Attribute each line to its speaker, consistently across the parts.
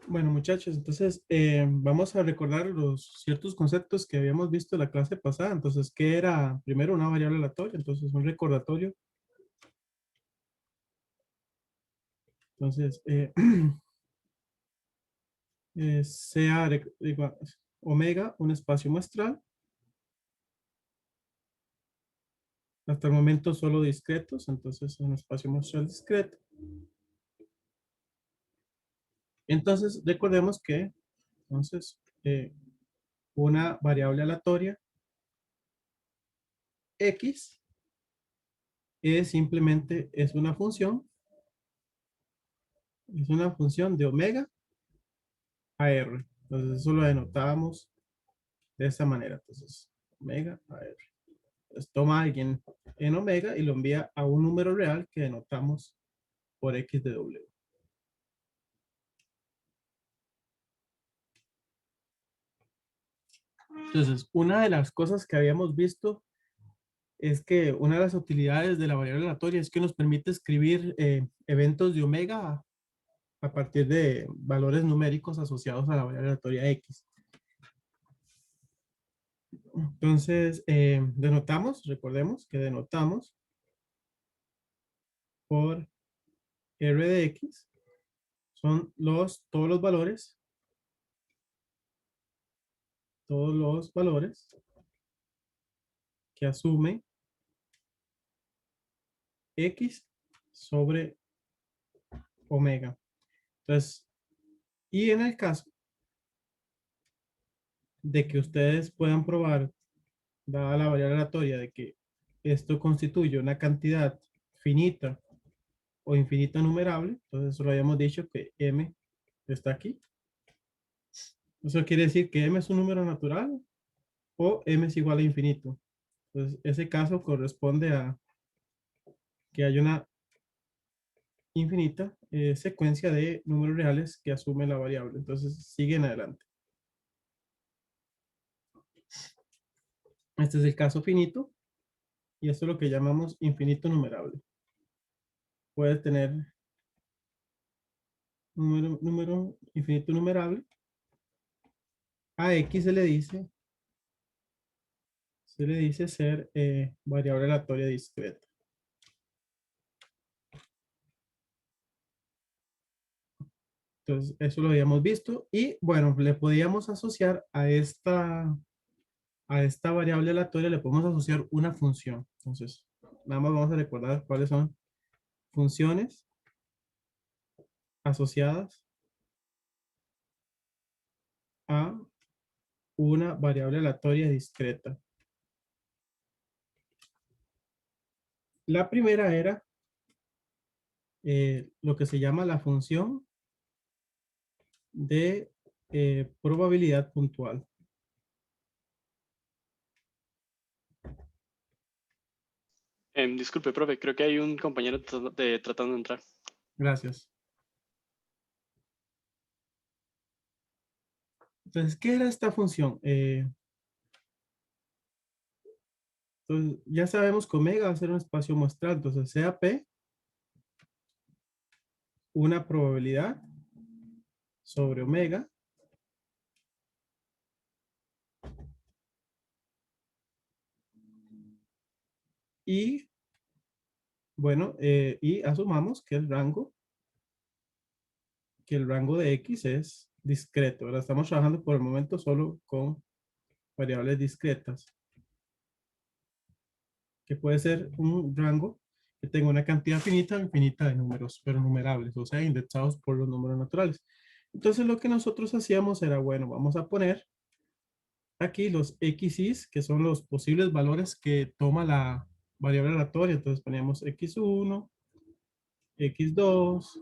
Speaker 1: Bueno, muchachos, entonces vamos a recordar los ciertos conceptos que habíamos visto en la clase pasada. Entonces, ¿qué era? Primero, una variable aleatoria. Entonces, un recordatorio. Entonces, sea igual, omega, un espacio muestral. Hasta el momento solo discretos, entonces un espacio muestral discreto. Entonces, recordemos que entonces, una variable aleatoria X simplemente es una función de omega a R. Entonces, eso lo denotamos de esta manera. Entonces, omega a R. Entonces, toma alguien en omega y lo envía a un número real que denotamos por X de W. Entonces, una de las cosas que habíamos visto es que una de las utilidades de la variable aleatoria es que nos permite escribir eventos de omega a partir de valores numéricos asociados a la variable aleatoria X. Entonces, recordemos que denotamos por R de X, son todos los valores que asume X sobre omega. Entonces, y en el caso de que ustedes puedan probar, dada la variable aleatoria, de que esto constituye una cantidad finita o infinita numerable, entonces eso lo habíamos dicho que m está aquí. Eso quiere decir que m es un número natural o m es igual a infinito. Entonces, ese caso corresponde a que hay una infinita secuencia de números reales que asume la variable. Entonces, siguen adelante. Este es el caso finito y esto es lo que llamamos infinito numerable. Puede tener número infinito numerable. A X se le dice ser variable aleatoria discreta. Entonces, eso lo habíamos visto. Y bueno, le podíamos asociar a esta variable aleatoria, le podemos asociar una función. Entonces, nada más vamos a recordar cuáles son funciones asociadas a una variable aleatoria discreta. La primera era lo que se llama la función de probabilidad puntual.
Speaker 2: Disculpe, profe, creo que hay un compañero tratando de entrar.
Speaker 1: Gracias. Entonces, ¿qué era esta función? Entonces, ya sabemos que omega va a ser un espacio muestral. Entonces, sea P una probabilidad sobre omega y, bueno, y asumamos que el rango de X es discreto. Ahora estamos trabajando por el momento solo con variables discretas, que puede ser un rango que tenga una cantidad finita o infinita de números, pero numerables, o sea, indexados por los números naturales. Entonces lo que nosotros hacíamos era, bueno, vamos a poner aquí los XYs, que son los posibles valores que toma la variable aleatoria. Entonces poníamos X1, X2,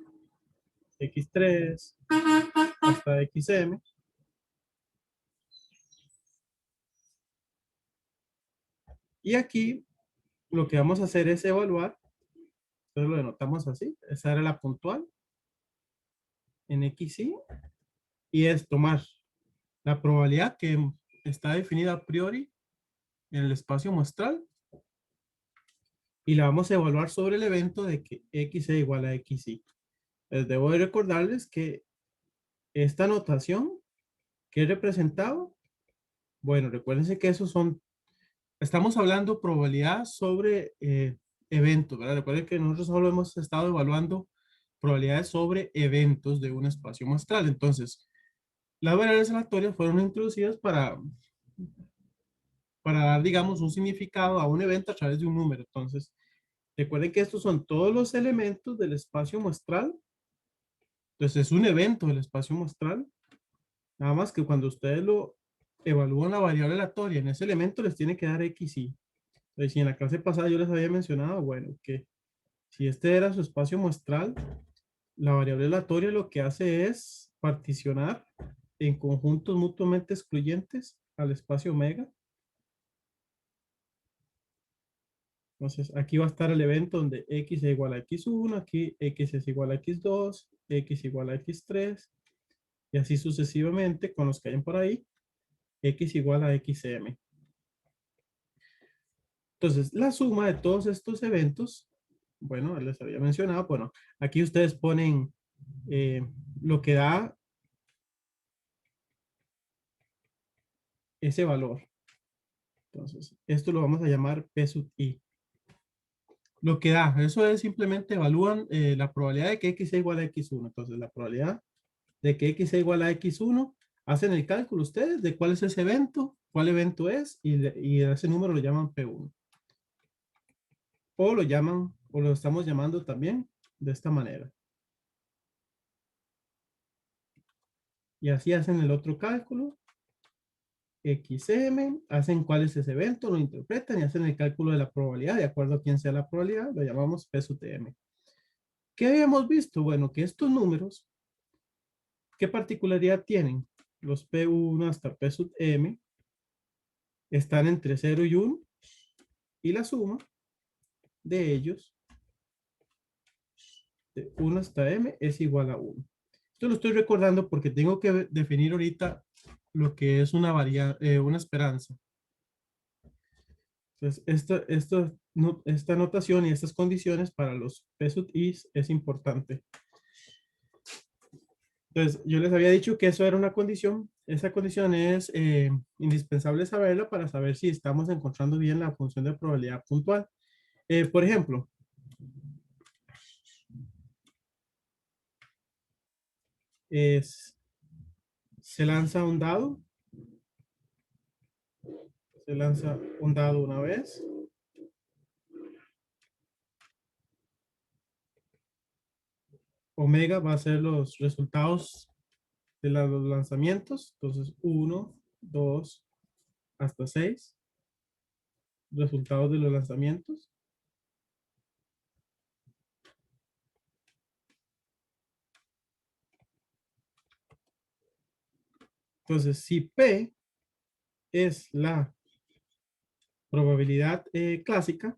Speaker 1: X3, hasta XM. Y aquí lo que vamos a hacer es evaluar, entonces lo denotamos así, esa era la puntual en XY, y es tomar la probabilidad que está definida a priori en el espacio muestral y la vamos a evaluar sobre el evento de que X sea igual a XY. Les debo de recordarles que esta notación que representaba, bueno, recuérdense que esos son, estamos hablando probabilidad sobre eventos, ¿verdad? Recuerden que nosotros solo hemos estado evaluando probabilidades sobre eventos de un espacio muestral. Entonces, las variables aleatorias fueron introducidas para dar, digamos, un significado a un evento a través de un número. Entonces, recuerden que estos son todos los elementos del espacio muestral. Entonces, es un evento del espacio muestral. Nada más que cuando ustedes lo evalúan la variable aleatoria en ese elemento, les tiene que dar X y. Entonces, si en la clase pasada yo les había mencionado, bueno, que si este era su espacio muestral, la variable aleatoria lo que hace es particionar en conjuntos mutuamente excluyentes al espacio omega. Entonces, aquí va a estar el evento donde X es igual a X1, aquí X es igual a X2, X igual a X3, y así sucesivamente con los que hayan por ahí, X igual a XM. Entonces, la suma de todos estos eventos, bueno, les había mencionado, bueno, aquí ustedes ponen lo que da ese valor. Entonces, esto lo vamos a llamar P sub I. Lo que da, eso es simplemente evalúan la probabilidad de que X sea igual a X1. Entonces, la probabilidad de que X sea igual a X1, hacen el cálculo ustedes de cuál es ese evento, cuál evento es, y ese número lo llaman P1. O lo llaman, o lo estamos llamando también de esta manera. Y así hacen el otro cálculo. XM, hacen cuál es ese evento, lo interpretan y hacen el cálculo de la probabilidad. De acuerdo a quién sea la probabilidad, lo llamamos P sub M. ¿Qué habíamos visto? Bueno, que estos números, ¿qué particularidad tienen? Los P1 hasta P sub M están entre 0 y 1 y la suma de ellos de 1 hasta M es igual a 1. Esto lo estoy recordando porque tengo que definir ahorita lo que es una esperanza. Entonces, esta notación y estas condiciones para los P sub I es importante. Entonces, yo les había dicho que eso era una condición. Esa condición es indispensable saberla para saber si estamos encontrando bien la función de probabilidad puntual. Por ejemplo, se lanza un dado. Se lanza un dado una vez. Omega va a ser los resultados de los lanzamientos. Entonces, 1, 2, hasta 6. Resultados de los lanzamientos. Entonces, si P es la probabilidad clásica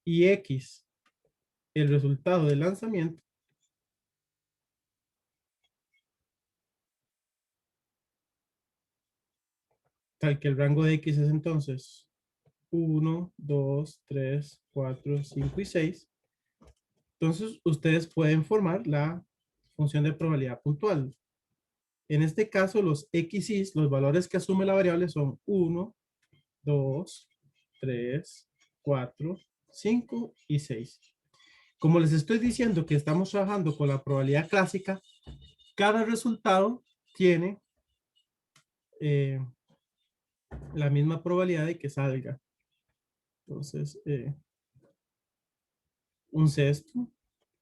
Speaker 1: y X el resultado del lanzamiento, tal que el rango de X es entonces 1, 2, 3, 4, 5 y 6, entonces ustedes pueden formar la función de probabilidad puntual. En este caso, los XY, los valores que asume la variable son 1, 2, 3, 4, 5 y 6. Como les estoy diciendo que estamos trabajando con la probabilidad clásica, cada resultado tiene la misma probabilidad de que salga. Entonces, un sexto,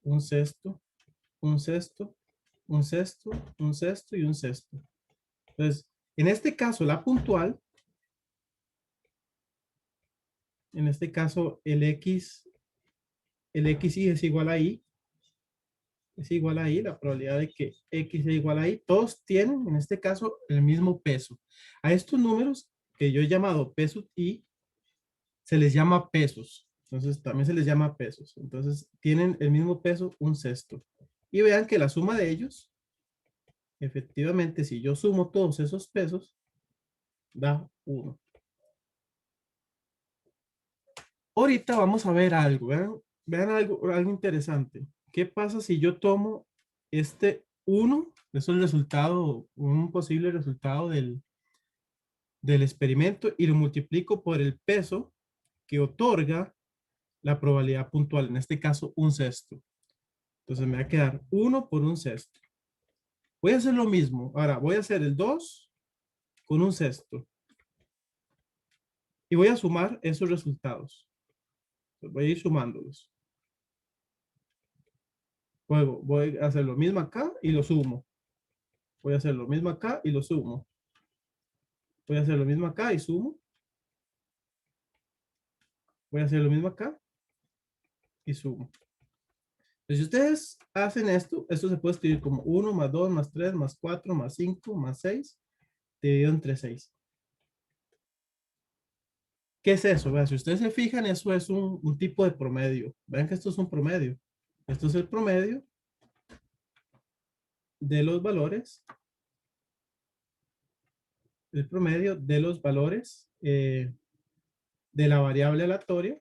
Speaker 1: un sexto, un sexto, un sexto, un sexto y un sexto. Entonces, en este caso, la puntual, en este caso, el XY es igual a Y, es igual a Y, la probabilidad de que X es igual a Y, todos tienen, en este caso, el mismo peso. A estos números, que yo he llamado P sub I, se les llama pesos. Entonces, también se les llama pesos. Entonces, tienen el mismo peso, un sexto. Y vean que la suma de ellos, efectivamente, si yo sumo todos esos pesos, da 1. Ahorita vamos a ver algo. Vean algo interesante. ¿qué pasa si yo tomo este 1? Eso es el resultado, un posible resultado del experimento y lo multiplico por el peso que otorga la probabilidad puntual, en este caso un sexto. Entonces me va a quedar 1 por un sexto. Voy a hacer lo mismo. Ahora voy a hacer el 2 con un sexto. Y voy a sumar esos resultados. Entonces voy a ir sumándolos. Luego voy a hacer lo mismo acá y lo sumo. Voy a hacer lo mismo acá y lo sumo. Voy a hacer lo mismo acá y sumo. Voy a hacer lo mismo acá y sumo. Entonces, si ustedes hacen esto se puede escribir como 1 más 2 más 3 más 4 más 5 más 6 dividido entre 6. ¿Qué es eso? Vean, si ustedes se fijan, eso es un tipo de promedio. Vean que esto es un promedio. Esto es el promedio de los valores. El promedio de los valores de la variable aleatoria.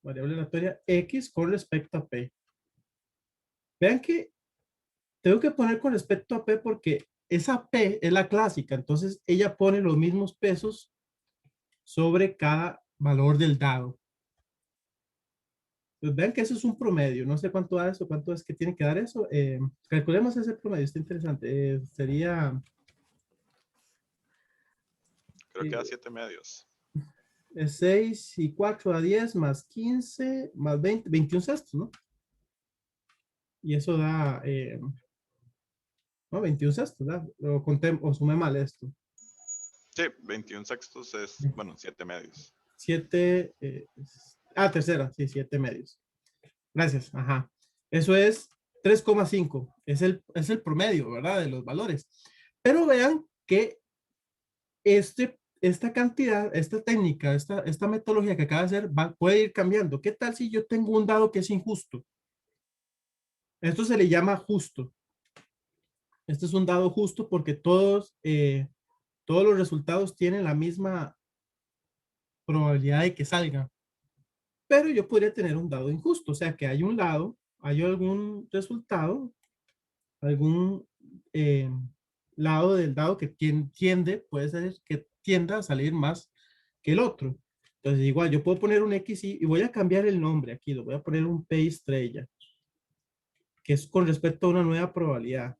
Speaker 1: Variable aleatoria X con respecto a P. Vean que tengo que poner con respecto a P porque esa P es la clásica. Entonces ella pone los mismos pesos sobre cada valor del dado. Pues vean que eso es un promedio. No sé cuánto da eso, cuánto es que tiene que dar eso. Calculemos ese promedio, está interesante. Sería
Speaker 3: Creo que da 7 medios.
Speaker 1: 6 y 4 a 10 más 15 más 20, 21 sextos, ¿no? Y eso da, no, 21 sextos, ¿da? O sumé mal esto.
Speaker 3: Sí, 21 sextos es, bueno, 7 medios.
Speaker 1: 7, tercera, sí, 7 medios. Gracias, ajá. Eso es 3,5. Es el promedio, ¿verdad? De los valores. Pero vean que esta cantidad, esta técnica, esta metodología que acaba de hacer puede ir cambiando. ¿Qué tal si yo tengo un dado que es injusto? Esto se le llama justo. Este es un dado justo porque todos los resultados tienen la misma probabilidad de que salgan. Pero yo podría tener un dado injusto, o sea que hay un lado, hay algún resultado, algún lado del dado que puede ser que tienda a salir más que el otro. Entonces igual yo puedo poner un X y voy a cambiar el nombre aquí, lo voy a poner un P estrella, que es con respecto a una nueva probabilidad.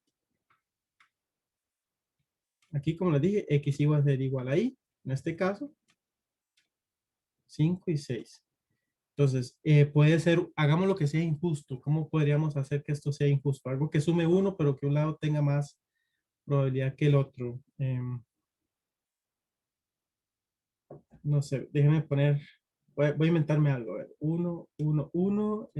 Speaker 1: Aquí como les dije, X va a ser igual a Y, en este caso, 5 y 6. Entonces, puede ser, hagamos lo que sea injusto. ¿Cómo podríamos hacer que esto sea injusto? Algo que sume 1, pero que un lado tenga más probabilidad que el otro. No sé, déjenme poner, voy a inventarme algo. A ver, 1, 1, 1.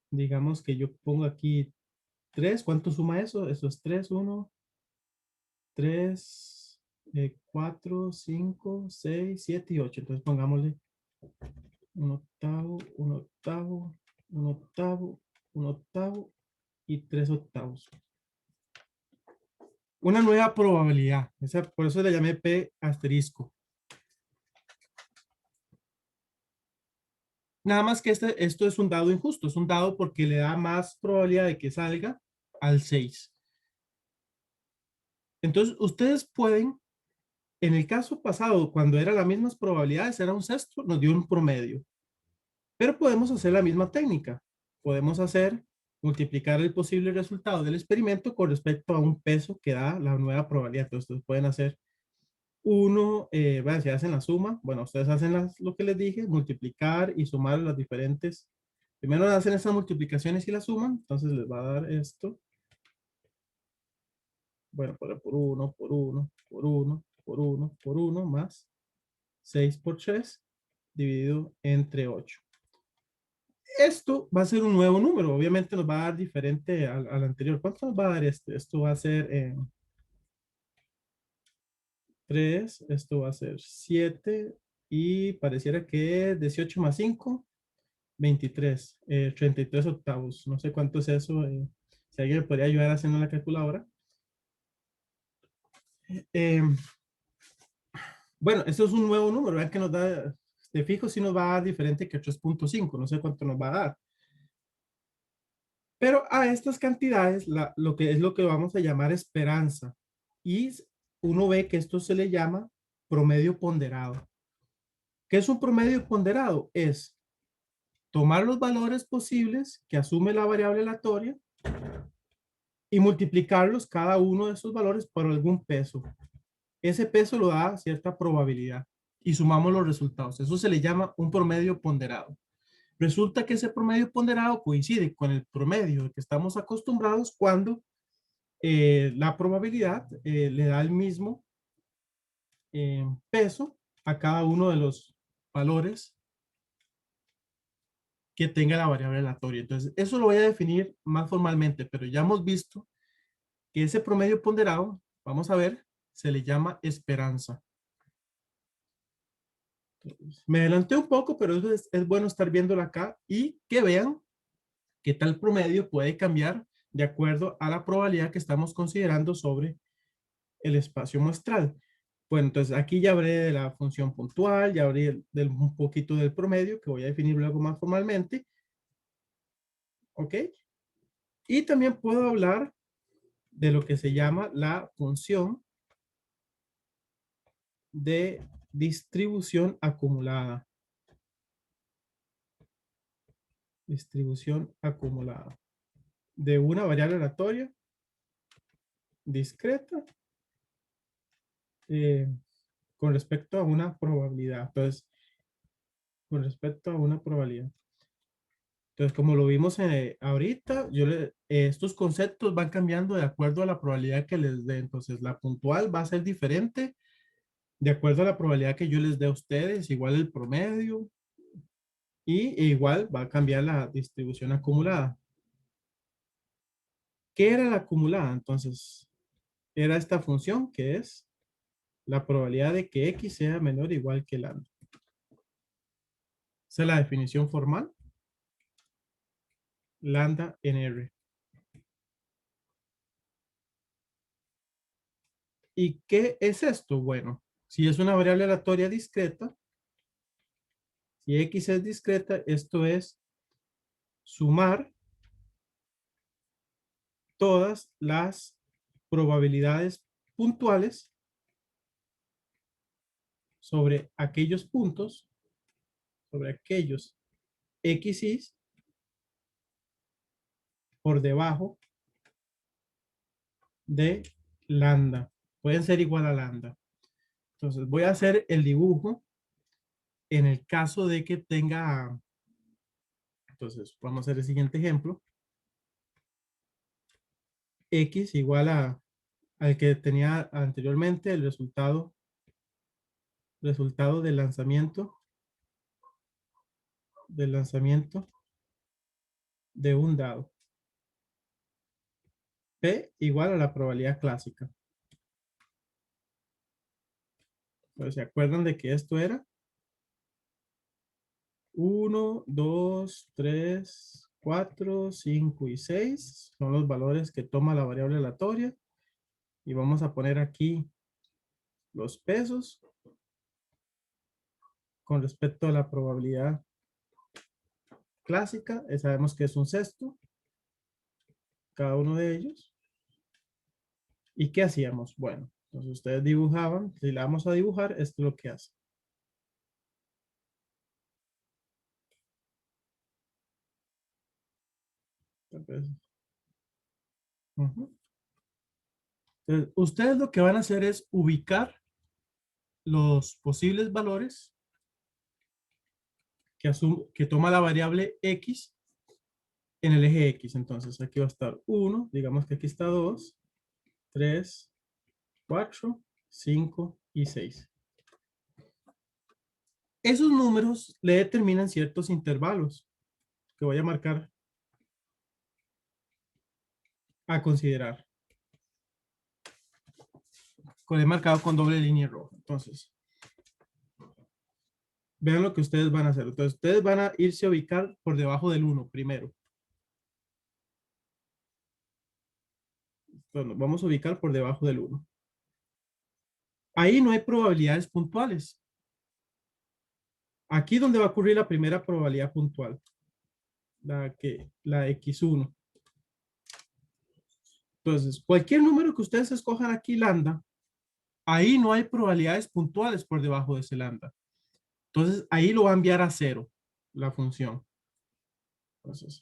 Speaker 1: Digamos que yo pongo aquí 3. ¿Cuánto suma eso? Eso es 3, 1, 3, 4, 5, 6, 7 y 8. Entonces pongámosle un octavo, un octavo, un octavo, un octavo y 3 octavos. Una nueva probabilidad. Por eso le llamé P asterisco. Nada más que esto es un dado injusto. Es un dado porque le da más probabilidad de que salga al 6. Entonces, ustedes pueden, en el caso pasado, cuando eran las mismas probabilidades, era un sexto, nos dio un promedio. Pero podemos hacer la misma técnica. Podemos multiplicar el posible resultado del experimento con respecto a un peso que da la nueva probabilidad. Entonces, ustedes pueden hacer si hacen la suma, bueno, ustedes hacen lo que les dije, multiplicar y sumar las diferentes. Primero hacen esas multiplicaciones y la suman, entonces les va a dar esto. Bueno, por 1, por 1, por 1, por 1, por 1, más 6 por 3, dividido entre 8. Esto va a ser un nuevo número, obviamente nos va a dar diferente al anterior. ¿Cuánto nos va a dar este? Esto va a ser 3, esto va a ser 7 y pareciera que 18 más 5, 23, 33 octavos. No sé cuánto es eso. Si alguien me podría ayudar haciendo la calculadora. Bueno, esto es un nuevo número. Vean que nos da, de fijo sí nos va a dar diferente que 3.5, no sé cuánto nos va a dar. Pero a estas cantidades, lo que es lo que vamos a llamar esperanza. Y uno ve que esto se le llama promedio ponderado. ¿Qué es un promedio ponderado? Es tomar los valores posibles que asume la variable aleatoria y multiplicarlos cada uno de esos valores por algún peso. Ese peso lo da cierta probabilidad y sumamos los resultados. Eso se le llama un promedio ponderado. Resulta que ese promedio ponderado coincide con el promedio que estamos acostumbrados cuando la probabilidad le da el mismo peso a cada uno de los valores que tenga la variable aleatoria. Entonces, eso lo voy a definir más formalmente, pero ya hemos visto que ese promedio ponderado, vamos a ver, se le llama esperanza. Me adelanté un poco, pero eso es bueno estar viéndolo acá y que vean que tal promedio puede cambiar de acuerdo a la probabilidad que estamos considerando sobre el espacio muestral. Bueno, entonces aquí ya hablé de la función puntual, ya hablé un poquito del promedio, que voy a definir luego más formalmente. ¿Ok? Y también puedo hablar de lo que se llama la función de distribución acumulada. Distribución acumulada. De una variable aleatoria discreta con respecto a una probabilidad. Entonces, con respecto a una probabilidad. Entonces, como lo vimos ahorita, estos conceptos van cambiando de acuerdo a la probabilidad que les dé. Entonces, la puntual va a ser diferente de acuerdo a la probabilidad que yo les dé a ustedes, igual el promedio, y igual va a cambiar la distribución acumulada. ¿Qué era la acumulada? Entonces, era esta función que es la probabilidad de que x sea menor o igual que lambda. Esa es la definición formal. Lambda en R. ¿Y qué es esto? Bueno, si es una variable aleatoria discreta, si x es discreta, esto es sumar todas las probabilidades puntuales sobre aquellos puntos, sobre aquellos x's por debajo de lambda. Pueden ser igual a lambda. Entonces voy a hacer el dibujo en el caso de que tenga, entonces vamos a hacer el siguiente ejemplo. X igual al que tenía anteriormente el resultado del lanzamiento de un dado. P igual a la probabilidad clásica. Pues, ¿se acuerdan de que esto era? 1, 2, 3, 4, 5 y 6 son los valores que toma la variable aleatoria. Y vamos a poner aquí los pesos con respecto a la probabilidad clásica. Sabemos que es un sexto, cada uno de ellos. ¿Y qué hacíamos? Bueno, entonces ustedes dibujaban. Si la vamos a dibujar, esto es lo que hace. Entonces, ustedes lo que van a hacer es ubicar los posibles valores que toma la variable x en el eje x. Entonces aquí va a estar 1, digamos que aquí está 2, 3, 4, 5 y 6. Esos números le determinan ciertos intervalos que voy a marcar a considerar. He marcado con doble línea roja. Entonces, vean lo que ustedes van a hacer. Entonces, ustedes van a irse a ubicar por debajo del 1 primero. Entonces, vamos a ubicar por debajo del 1. Ahí no hay probabilidades puntuales. Aquí donde va a ocurrir la primera probabilidad puntual, la X1. Entonces, cualquier número que ustedes escojan aquí, lambda, ahí no hay probabilidades puntuales por debajo de ese lambda. Entonces, ahí lo va a enviar a 0, la función. Entonces,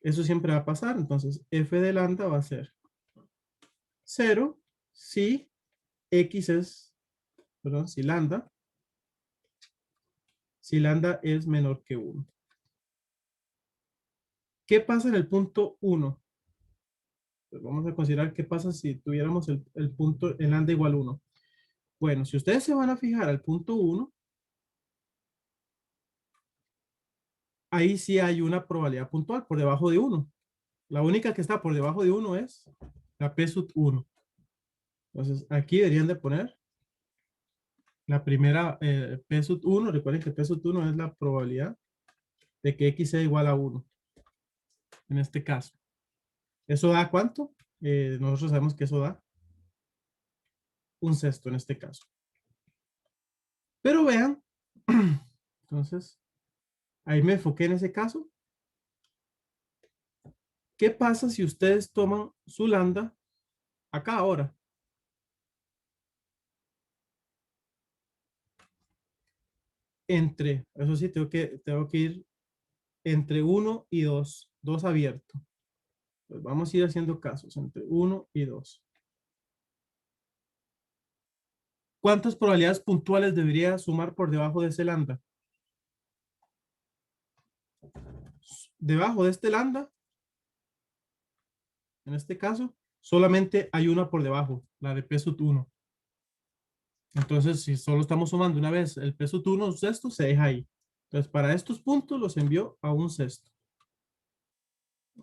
Speaker 1: eso siempre va a pasar. Entonces, f de lambda va a ser 0 si x es, perdón, si lambda es menor que 1. ¿Qué pasa en el punto 1? Pues vamos a considerar qué pasa si tuviéramos el punto en lambda igual 1. Bueno, si ustedes se van a fijar al punto 1, ahí sí hay una probabilidad puntual por debajo de 1. La única que está por debajo de 1 es la P sub 1. Entonces, aquí deberían de poner la primera P sub 1. Recuerden que P sub 1 es la probabilidad de que X sea igual a 1. En este caso. ¿Eso da cuánto? Nosotros sabemos que eso da un sexto en este caso. Pero vean, entonces, ahí me enfoqué en ese caso. ¿Qué pasa si ustedes toman su lambda acá ahora? Eso sí, tengo que ir entre 1 y 2, 2 abierto. Pues vamos a ir haciendo casos entre 1 y 2. ¿Cuántas probabilidades puntuales debería sumar por debajo de ese lambda? Debajo de este lambda, en este caso, solamente hay una por debajo, la de P sub 1. Entonces, si solo estamos sumando una vez el P sub 1, un sexto, se deja ahí. Entonces, para estos puntos los envió a un sexto.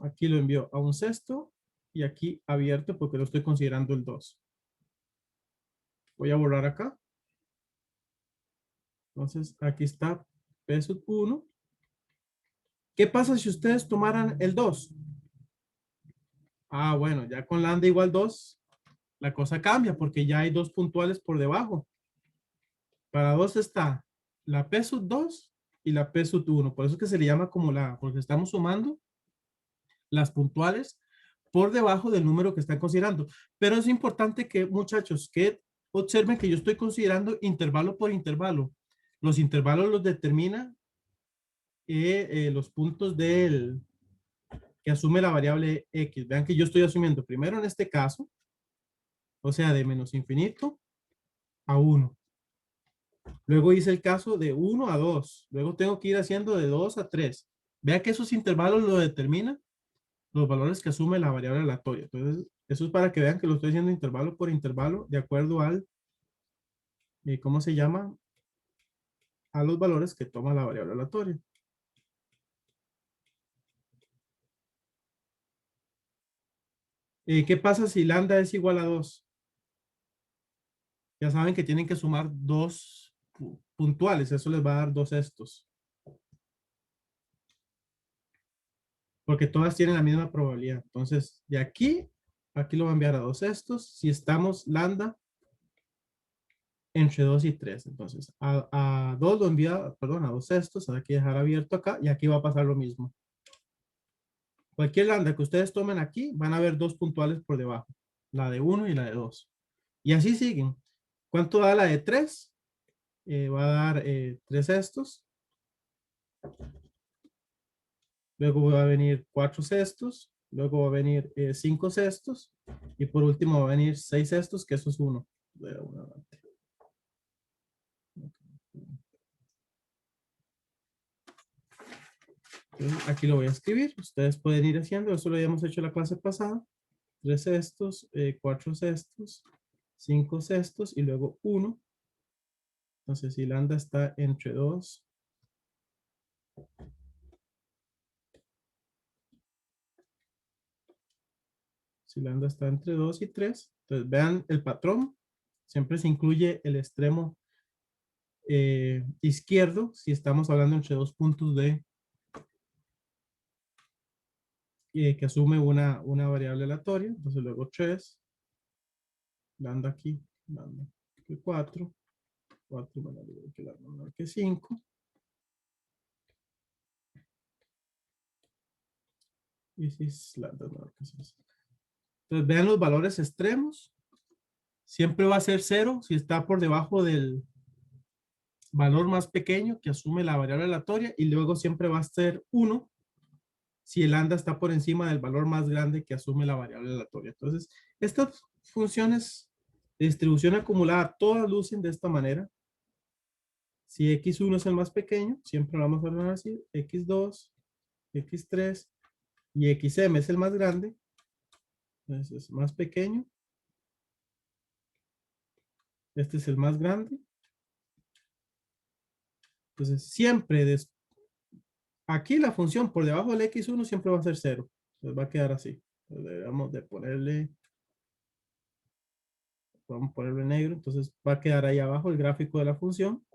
Speaker 1: Aquí lo envió a un sexto y aquí abierto porque lo estoy considerando el 2. Voy a borrar acá. Entonces, aquí está P sub 1. ¿Qué pasa si ustedes tomaran el 2? Ah, bueno, ya con lambda igual 2, la cosa cambia porque ya hay dos puntuales por debajo. Para 2 está la P sub 2 y la P sub 1. Por eso es que se le llama como porque estamos sumando las puntuales por debajo del número que están considerando. Pero es importante que, muchachos, que observen que yo estoy considerando intervalo por intervalo. Los intervalos los determina los puntos que asume la variable X. Vean que yo estoy asumiendo primero en este caso, o sea, de menos infinito a 1. Luego hice el caso de 1 a 2. Luego tengo que ir haciendo de 2 a 3. Vea que esos intervalos lo determinan los valores que asume la variable aleatoria. Entonces, eso es para que vean que lo estoy haciendo intervalo por intervalo de acuerdo al, ¿cómo se llama? A los valores que toma la variable aleatoria. ¿Qué pasa si lambda es igual a 2? Ya saben que tienen que sumar dos puntuales. Eso les va a dar 2 estos. Porque todas tienen la misma probabilidad. Entonces, de aquí lo va a enviar a 2 estos. Si estamos lambda entre 2 y 3. Entonces, a 2 lo envía, perdón, a 2 estos. Hay que dejar abierto acá y aquí va a pasar lo mismo. Cualquier lambda que ustedes tomen aquí, van a ver dos puntuales por debajo. La de 1 y la de 2. Y así siguen. ¿Cuánto da la de 3? Va a dar 3 estos. Luego va a venir 4 sextos. Luego va a venir 5 sextos. Y por último va a venir 6 sextos, que eso es 1. Aquí lo voy a escribir. Ustedes pueden ir haciendo. Eso lo habíamos hecho la clase pasada. 3 sextos, 4 sextos, 5 sextos y luego 1. Entonces, si lambda está entre 2. Si lambda está entre 2 y 3. Entonces, vean el patrón. Siempre se incluye el extremo izquierdo si estamos hablando entre dos puntos que asume una variable aleatoria. Entonces, luego 3. Lambda aquí. Lambda que 4. 4 menor que 5. Entonces vean los valores extremos. Siempre va a ser 0 si está por debajo del valor más pequeño que asume la variable aleatoria, y luego siempre va a ser 1 si el lambda está por encima del valor más grande que asume la variable aleatoria. Entonces, estas funciones de distribución acumulada todas lucen de esta manera. Si x1 es el más pequeño, siempre lo vamos a hablar así, x2, x3 y xm es el más grande. Entonces es más pequeño. Este es el más grande. Entonces siempre, aquí la función por debajo del x1 siempre va a ser 0. Entonces va a quedar así. Entonces debemos de ponerle, vamos a ponerlo en negro. Entonces va a quedar ahí abajo el gráfico de la función.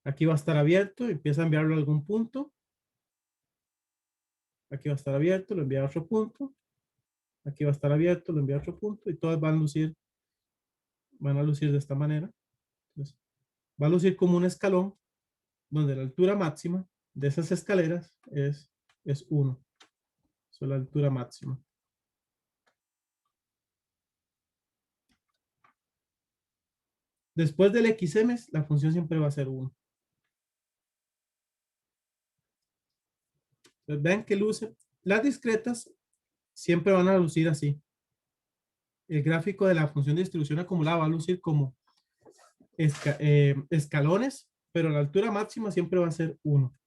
Speaker 1: Aquí va a estar abierto, empieza a enviarlo a algún punto. Aquí va a estar abierto, lo envía a otro punto. Aquí va a estar abierto, lo envía a otro punto, y todas van a lucir de esta manera. Entonces, va a lucir como un escalón donde la altura máxima de esas escaleras es 1. Eso es la altura máxima. Después del xm, la función siempre va a ser 1. Entonces, vean que luce. Las discretas siempre van a lucir así. El gráfico de la función de distribución acumulada va a lucir como escalones, pero la altura máxima siempre va a ser 1.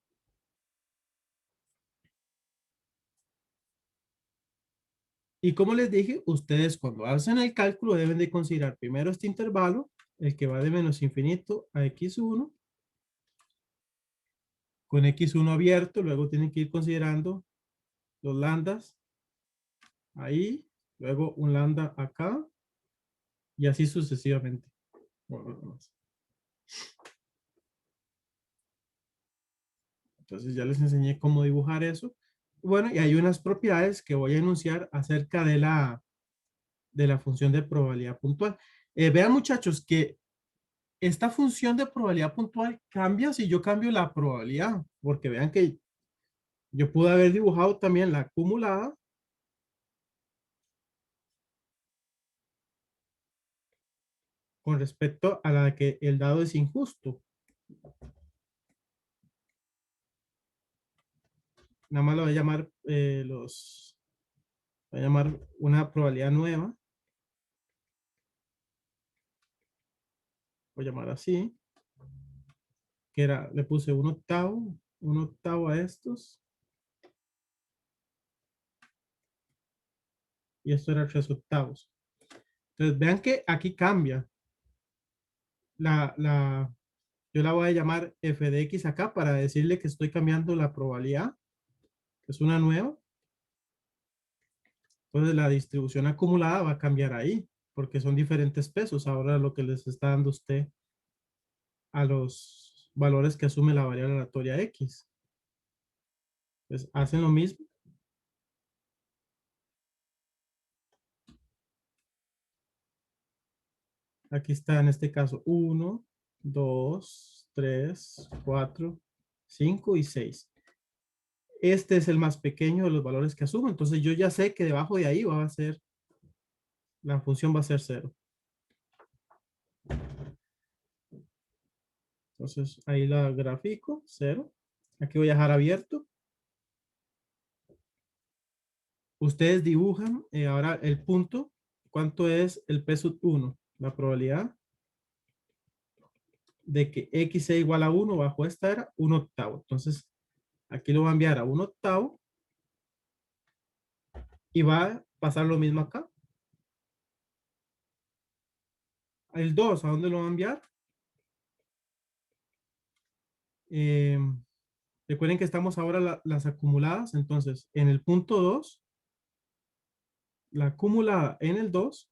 Speaker 1: Y como les dije, ustedes cuando hacen el cálculo deben de considerar primero este intervalo, el que va de menos infinito a x1, con x1 abierto. Luego tienen que ir considerando los lambdas ahí, luego un lambda acá, y así sucesivamente. Entonces ya les enseñé cómo dibujar eso. Bueno, y hay unas propiedades que voy a enunciar acerca de la función de probabilidad puntual. Vean, muchachos, que esta función de probabilidad puntual cambia si yo cambio la probabilidad, porque vean que yo pude haber dibujado también la acumulada con respecto a la de que el dado es injusto. Nada más lo voy a llamar voy a llamar una probabilidad nueva. Voy a llamar así, que era, le puse un octavo a estos, y esto era 3 octavos. Entonces vean que aquí cambia. Yo la voy a llamar f de x acá para decirle que estoy cambiando la probabilidad, que es una nueva. Entonces la distribución acumulada va a cambiar ahí, porque son diferentes pesos ahora lo que les está dando usted a los valores que asume la variable aleatoria x. Pues hacen lo mismo. Aquí está en este caso 1, 2, 3, 4, 5 y 6. Este es el más pequeño de los valores que asumo. Entonces yo ya sé que debajo de ahí va a ser, la función va a ser 0. Entonces ahí la grafico, 0. Aquí voy a dejar abierto. Ustedes dibujan ahora el punto. ¿Cuánto es el P1? La probabilidad de que x sea igual a 1 bajo esta era 1 octavo. Entonces aquí lo va a enviar a 1 octavo. Y va a pasar lo mismo acá. El 2, ¿a dónde lo va a enviar? Recuerden que estamos ahora las acumuladas. Entonces, en el punto 2, la acumulada en el 2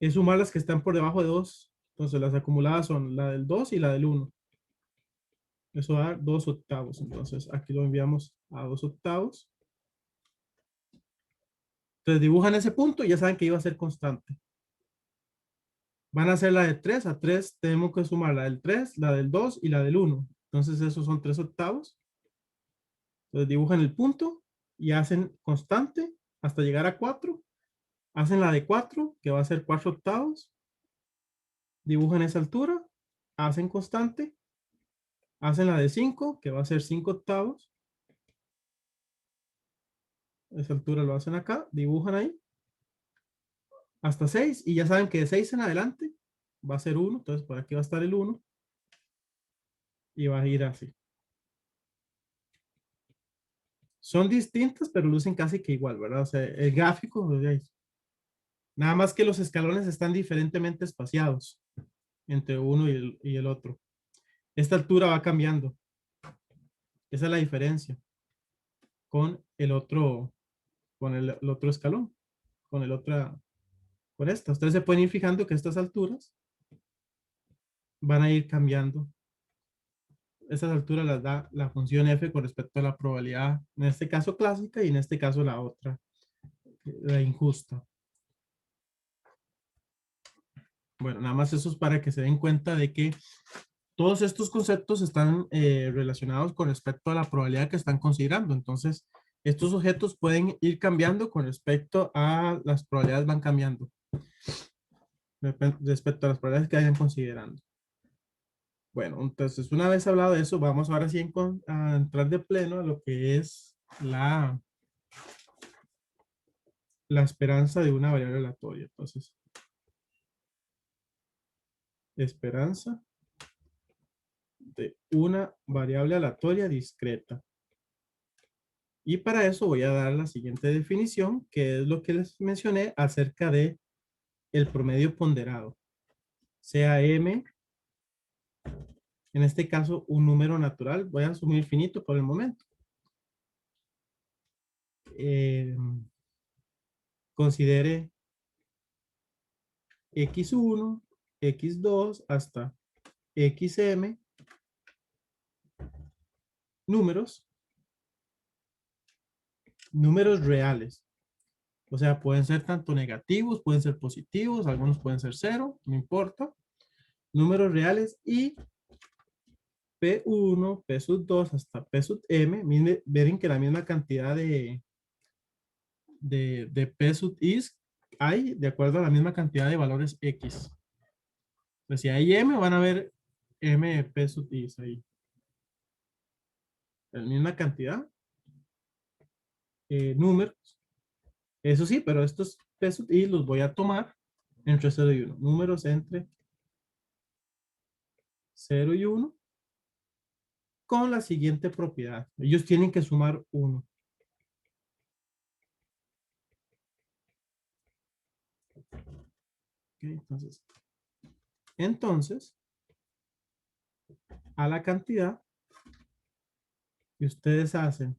Speaker 1: es sumar las que están por debajo de 2. Entonces, las acumuladas son la del 2 y la del 1. Eso da 2 octavos. Entonces, aquí lo enviamos a 2 octavos. Entonces, dibujan ese punto y ya saben que iba a ser constante. Van a ser la de 3. A 3 tenemos que sumar la del 3, la del 2 y la del 1. Entonces, esos son 3 octavos. Entonces dibujan el punto y hacen constante hasta llegar a 4. Hacen la de 4, que va a ser 4/8. Dibujan esa altura, hacen constante, hacen la de 5, que va a ser 5/8. Esa altura lo hacen acá, dibujan ahí, hasta 6, y ya saben que de 6 en adelante va a ser 1, entonces por aquí va a estar el 1, y va a ir así. Son distintas, pero lucen casi que igual, ¿verdad? O sea, el gráfico, nada más que los escalones están diferentemente espaciados entre uno y el otro. Esta altura va cambiando. Esa es la diferencia con el otro, con el otro escalón, con el otro, con esta. Ustedes se pueden ir fijando que estas alturas van a ir cambiando. Esas alturas las da la función f con respecto a la probabilidad, en este caso clásica y en este caso la otra, la injusta. Bueno, nada más eso es para que se den cuenta de que todos estos conceptos están relacionados con respecto a la probabilidad que están considerando. Entonces, estos objetos pueden ir cambiando con respecto a las probabilidades, van cambiando respecto a las probabilidades que vayan considerando. Bueno, entonces una vez hablado de eso, vamos ahora sí a entrar de pleno a lo que es la esperanza de una variable aleatoria. Entonces, esperanza de una variable aleatoria discreta. Y para eso voy a dar la siguiente definición, que es lo que les mencioné acerca de el promedio ponderado. Sea m, en este caso, un número natural. Voy a asumir finito por el momento. Considere x1, x2 hasta xm números reales. O sea, pueden ser tanto negativos, pueden ser positivos, algunos pueden ser 0, no importa. Números reales y P1, P sub 2 hasta P sub m, miren que la misma cantidad de P sub is hay de acuerdo a la misma cantidad de valores x. Pues si hay m, van a ver m P sub is ahí. La misma cantidad. Números. Eso sí, pero estos P sub i los voy a tomar entre 0 y 1. Números entre 0 y 1 con la siguiente propiedad. Ellos tienen que sumar 1. Okay, entonces, a la cantidad que ustedes hacen,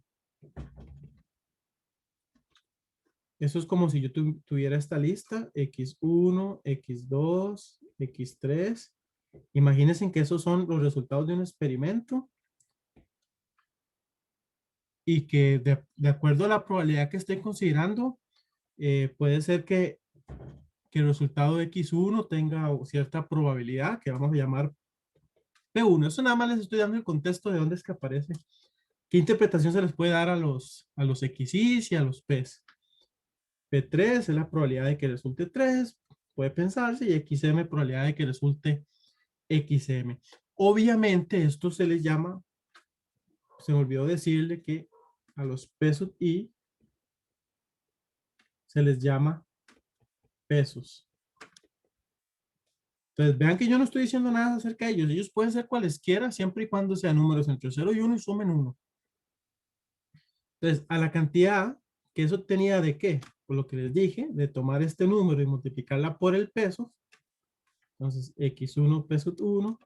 Speaker 1: eso es como si yo tuviera esta lista, x1, x2, x3. Imagínense que esos son los resultados de un experimento y que de acuerdo a la probabilidad que estén considerando, puede ser que el resultado de x1 tenga cierta probabilidad que vamos a llamar P1. Eso nada más les estoy dando el contexto de dónde es que aparece. ¿Qué interpretación se les puede dar a los x's y a los p's? P3 es la probabilidad de que resulte 3, puede pensarse, y XM probabilidad de que resulte XM. Obviamente esto se les llama, se me olvidó decirle que a los P sub I se les llama pesos. Entonces vean que yo no estoy diciendo nada acerca de ellos. Ellos pueden ser cualesquiera siempre y cuando sean números entre 0 y 1 y sumen 1. Entonces a la cantidad que eso tenía de qué, por lo que les dije, de tomar este número y multiplicarla por el peso. Entonces, x1 peso 1,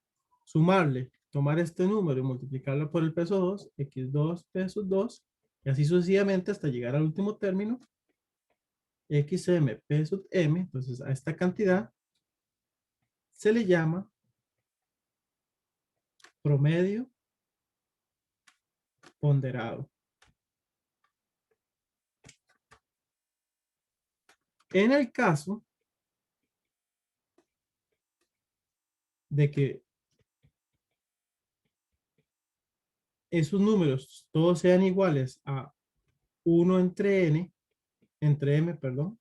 Speaker 1: sumarle, tomar este número y multiplicarlo por el peso 2, x2 peso 2, y así sucesivamente hasta llegar al último término, xm peso m. Entonces, a esta cantidad se le llama promedio ponderado. En el caso de que esos números todos sean iguales a 1 entre m, perdón,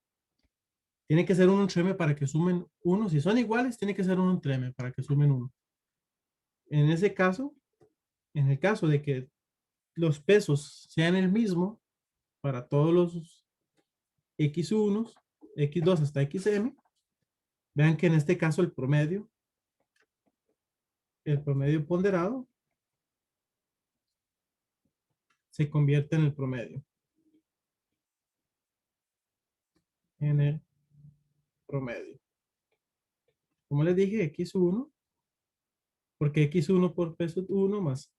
Speaker 1: tiene que ser 1 entre m para que sumen 1. Si son iguales, tiene que ser 1 entre m para que sumen 1. En ese caso, en el caso de que los pesos sean el mismo para todos los x1, x2 hasta xm, vean que en este caso el promedio ponderado se convierte en el promedio. En el promedio. Como les dije, x1, porque x1 por p sub 1 más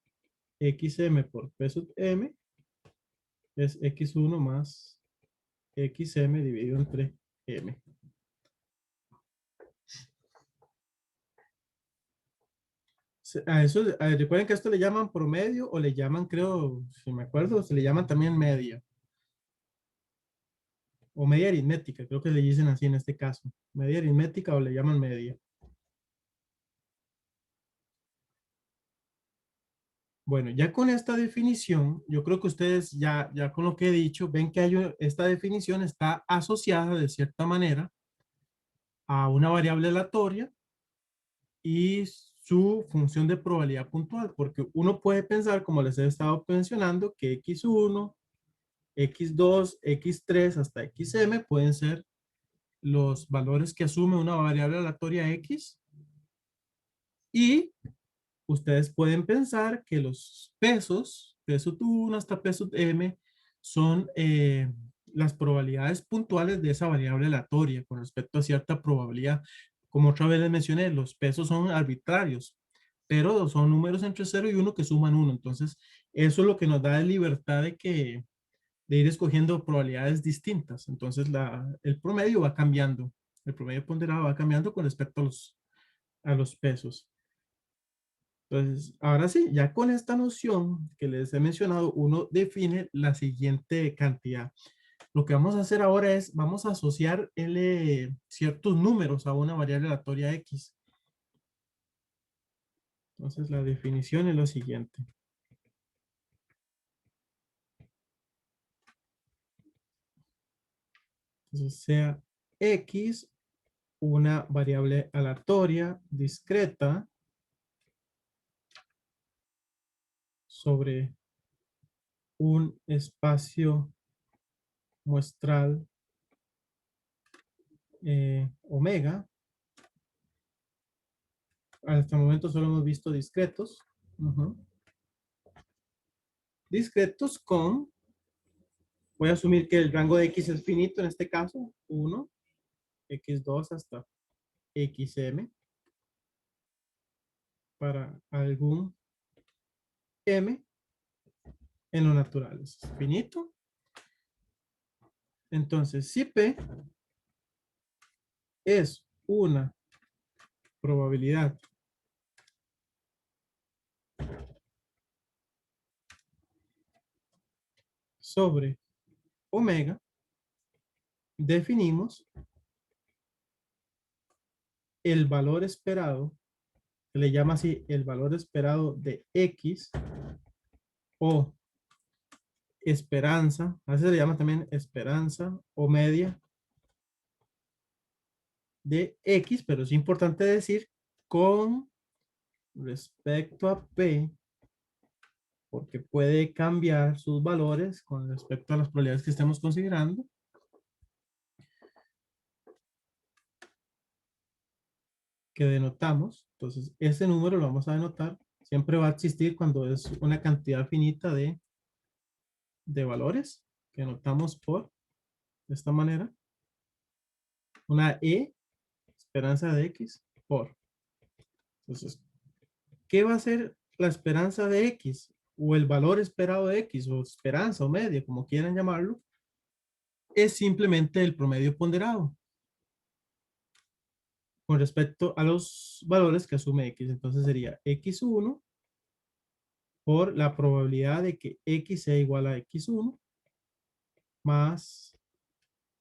Speaker 1: xm por p sub m es x1 más xm dividido entre m. Recuerden que a esto le llaman promedio o le llaman, creo, si me acuerdo, se le llaman también media. O media aritmética, creo que le dicen así en este caso. Media aritmética o le llaman media. Bueno, ya con esta definición, yo creo que ustedes ya con lo que he dicho, ven que esta definición está asociada de cierta manera a una variable aleatoria y su función de probabilidad puntual, porque uno puede pensar, como les he estado mencionando, que x1, x2, x3 hasta xm pueden ser los valores que asume una variable aleatoria x, y ustedes pueden pensar que los pesos, p sub 1 hasta p sub m, son las probabilidades puntuales de esa variable aleatoria con respecto a cierta probabilidad. Como otra vez les mencioné, los pesos son arbitrarios, pero son números entre 0 y 1 que suman 1. Entonces, eso es lo que nos da libertad de ir escogiendo probabilidades distintas. Entonces, el promedio va cambiando. El promedio ponderado va cambiando con respecto a los pesos. Entonces, ahora sí, ya con esta noción que les he mencionado, uno define la siguiente cantidad. Lo que vamos a hacer ahora es, vamos a asociar ciertos números a una variable aleatoria x. Entonces, la definición es lo siguiente. Entonces, sea x una variable aleatoria discreta sobre un espacio muestral omega. Hasta el momento solo hemos visto discretos. Discretos con, voy a asumir que el rango de x es finito, en este caso, 1, x2 hasta xm, para algún m en lo natural. Es finito. Entonces, si p es una probabilidad sobre omega, definimos el valor esperado, se le llama así el valor esperado de x, o esperanza, a veces se le llama también esperanza o media de x, pero es importante decir con respecto a p, porque puede cambiar sus valores con respecto a las probabilidades que estemos considerando. Que denotamos. Entonces, ese número lo vamos a denotar. Siempre va a existir cuando es una cantidad finita de valores que notamos por de esta manera. Una E, esperanza de X, por. Entonces, ¿qué va a ser la esperanza de X? O el valor esperado de X, o esperanza, o media, como quieran llamarlo, es simplemente el promedio ponderado con respecto a los valores que asume X. Entonces sería X1 por la probabilidad de que X sea igual a X1 más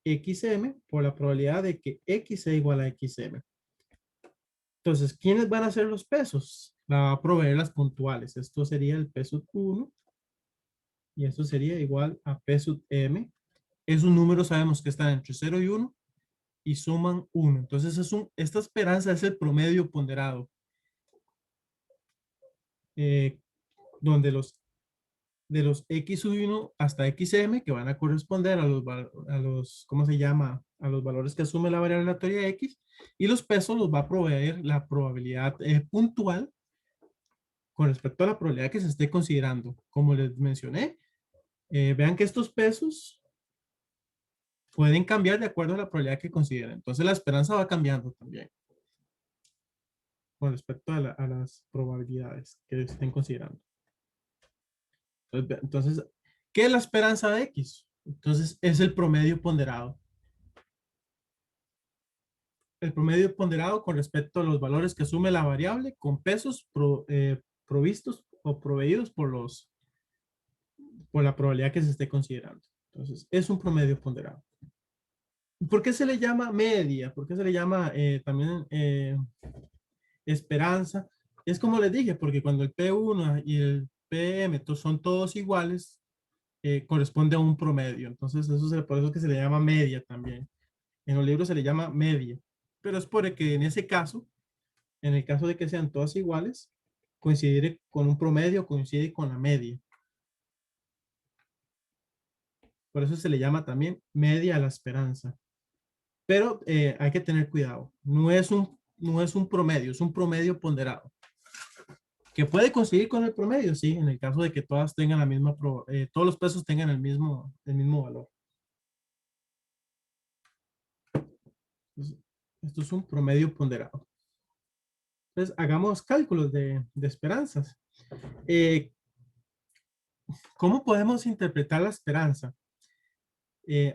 Speaker 1: XM por la probabilidad de que X sea igual a XM. Entonces, ¿quiénes van a ser los pesos? La va a proveer las puntuales. Esto sería el peso 1 y esto sería igual a P sub M. Esos números sabemos que están entre 0 y 1 y suman 1. Entonces, esta esperanza es el promedio ponderado, donde de los x1 hasta xm, que van a corresponder a los, ¿cómo se llama? A los valores que asume la variable aleatoria x, y los pesos los va a proveer la probabilidad puntual con respecto a la probabilidad que se esté considerando. Como les mencioné, vean que estos pesos pueden cambiar de acuerdo a la probabilidad que consideren. Entonces la esperanza va cambiando también con respecto a las probabilidades que estén considerando. Entonces, ¿qué es la esperanza de X? Entonces, es el promedio ponderado. El promedio ponderado con respecto a los valores que asume la variable con pesos provistos o proveídos por la probabilidad que se esté considerando. Entonces, es un promedio ponderado. ¿Por qué se le llama media? ¿Por qué se le llama también esperanza? Es como les dije, porque cuando el P1 y el PM son todos iguales, corresponde a un promedio. Entonces, por eso que se le llama media también. En los libros se le llama media. Pero es porque en ese caso, en el caso de que sean todas iguales, coincidir con un promedio coincide con la media. Por eso se le llama también media a la esperanza. Pero hay que tener cuidado. No es un promedio, es un promedio ponderado. Que puede coincidir con el promedio, sí, en el caso de que todas tengan la misma, todos los pesos tengan el mismo valor. Entonces, esto es un promedio ponderado. Entonces, hagamos cálculos de esperanzas. ¿Cómo podemos interpretar la esperanza?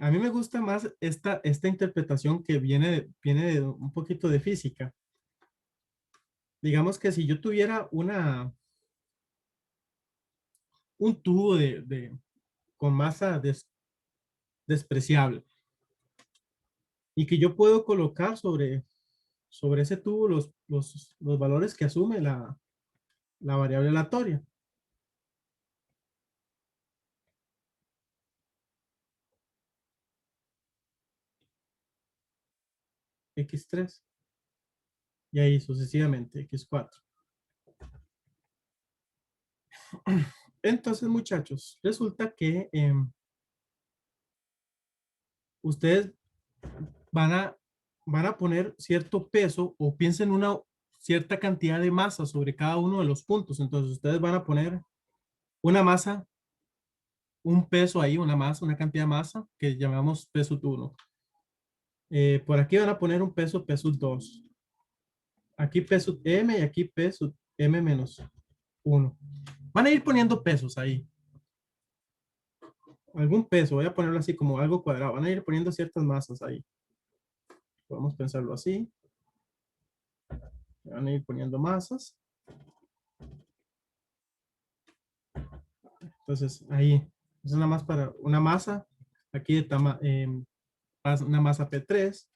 Speaker 1: A mí me gusta más esta interpretación que viene de un poquito de física. Digamos que si yo tuviera un tubo con masa despreciable y que yo puedo colocar sobre ese tubo los valores que asume la variable aleatoria. X3 y ahí sucesivamente X4. Entonces, muchachos, resulta que ustedes van a poner cierto peso o piensen una cierta cantidad de masa sobre cada uno de los puntos. Entonces, ustedes van a poner una masa, un peso ahí, una masa, una cantidad de masa que llamamos peso 1. Por aquí van a poner un peso 2. Aquí peso M y aquí peso M menos 1. Van a ir poniendo pesos ahí. Algún peso, voy a ponerlo así como algo cuadrado. Van a ir poniendo ciertas masas ahí. Podemos pensarlo así. Van a ir poniendo masas. Entonces, ahí. Es nada más para una masa. Aquí una masa P3.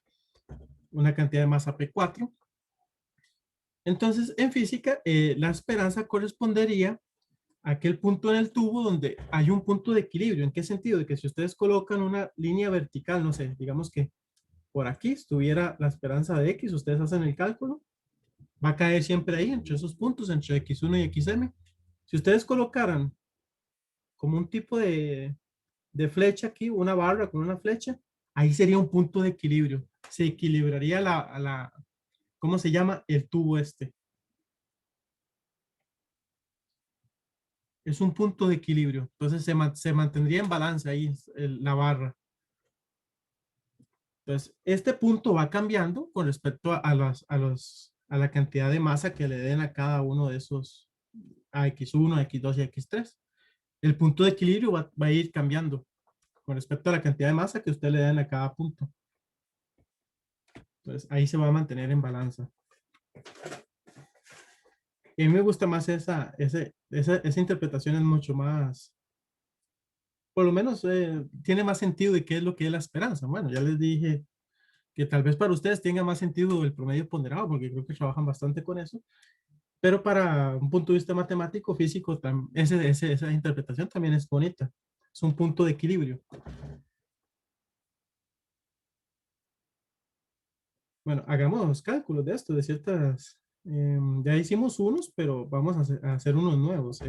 Speaker 1: Una cantidad de masa P4. Entonces, en física, la esperanza correspondería a aquel punto en el tubo donde hay un punto de equilibrio. ¿En qué sentido? De que si ustedes colocan una línea vertical, no sé, digamos que por aquí estuviera la esperanza de X, ustedes hacen el cálculo, va a caer siempre ahí, entre esos puntos, entre X1 y XM. Si ustedes colocaran como un tipo de flecha aquí, una barra con una flecha, ahí sería un punto de equilibrio. Se equilibraría ¿cómo se llama? El tubo este. Es un punto de equilibrio. Entonces se mantendría en balance ahí la barra. Entonces, este punto va cambiando con respecto a la cantidad de masa que le den a cada uno de esos, a X1, a X2 y a X3. El punto de equilibrio va a ir cambiando con respecto a la cantidad de masa que usted le den a cada punto. Entonces, ahí se va a mantener en balanza. Y a mí me gusta más esa interpretación, es mucho más, por lo menos tiene más sentido de qué es lo que es la esperanza. Bueno, ya les dije que tal vez para ustedes tenga más sentido el promedio ponderado, porque creo que trabajan bastante con eso, pero para un punto de vista matemático, físico, esa interpretación también es bonita. Es un punto de equilibrio. Bueno, hagamos cálculos de esto, de ciertas... ya hicimos unos, pero vamos a hacer unos nuevos.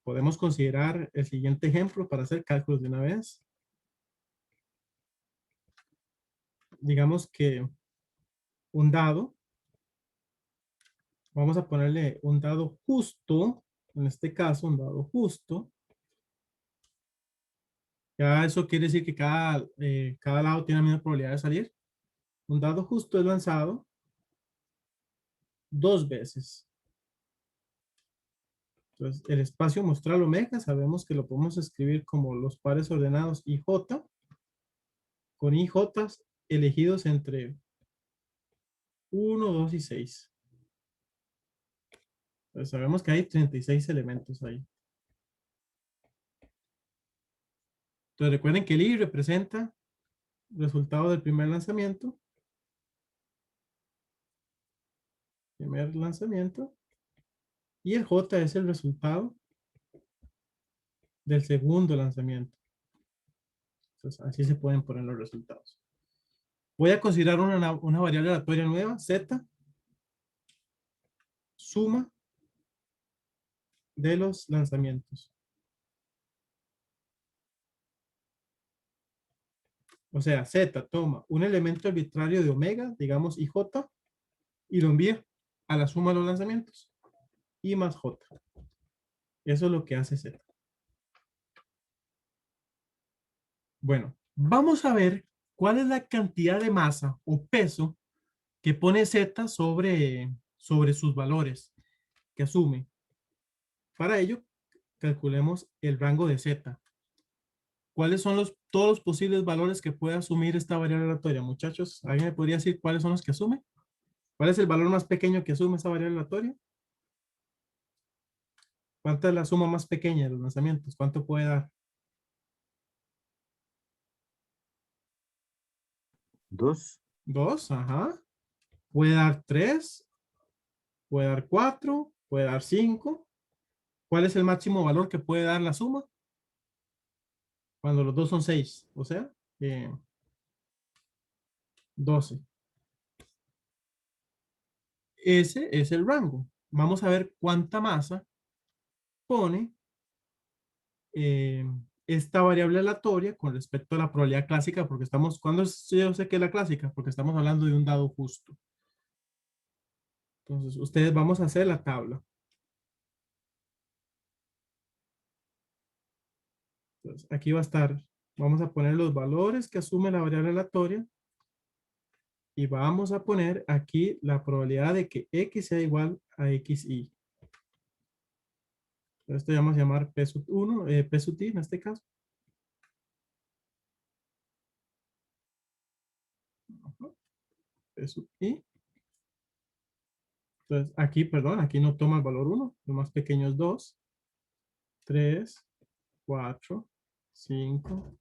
Speaker 1: Podemos considerar el siguiente ejemplo para hacer cálculos de una vez. Digamos que un dado, vamos a ponerle un dado justo, en este caso un dado justo. Ya eso quiere decir que cada lado tiene la misma probabilidad de salir. Un dado justo es lanzado 2 veces. Entonces, el espacio muestral omega, sabemos que lo podemos escribir como los pares ordenados IJ, con IJ elegidos entre 1, 2 y 6. Entonces, sabemos que hay 36 elementos ahí. Entonces, recuerden que el I representa el resultado del primer lanzamiento. Primer lanzamiento. Y el J es el resultado del segundo lanzamiento. Entonces, así se pueden poner los resultados. Voy a considerar una variable aleatoria nueva, Z, suma de los lanzamientos. O sea, Z toma un elemento arbitrario de omega, digamos IJ, y lo envía a la suma de los lanzamientos. I más J. Eso es lo que hace Z. Bueno, vamos a ver cuál es la cantidad de masa o peso que pone Z sobre sus valores que asume. Para ello, calculemos el rango de Z. ¿Cuáles son todos los posibles valores que puede asumir esta variable aleatoria? Muchachos, ¿alguien me podría decir cuáles son los que asume? ¿Cuál es el valor más pequeño que asume esta variable aleatoria? ¿Cuánta es la suma más pequeña de los lanzamientos? ¿Cuánto puede dar?
Speaker 4: 2.
Speaker 1: 2, ajá. Puede dar 3, puede dar 4, puede dar 5. ¿Cuál es el máximo valor que puede dar la suma? Cuando los dos son 6, o sea, 12. Ese es el rango. Vamos a ver cuánta masa pone esta variable aleatoria con respecto a la probabilidad clásica, porque ¿cuándo yo sé que es la clásica? Porque estamos hablando de un dado justo. Entonces, ustedes vamos a hacer la tabla. Entonces, aquí va a estar, vamos a poner los valores que asume la variable aleatoria y vamos a poner aquí la probabilidad de que X sea igual a XY. Esto vamos a llamar P sub 1, P sub T en este caso. P sub I. Entonces, aquí, perdón, aquí no toma el valor 1. Lo más pequeño es 2, 3, 4, 5,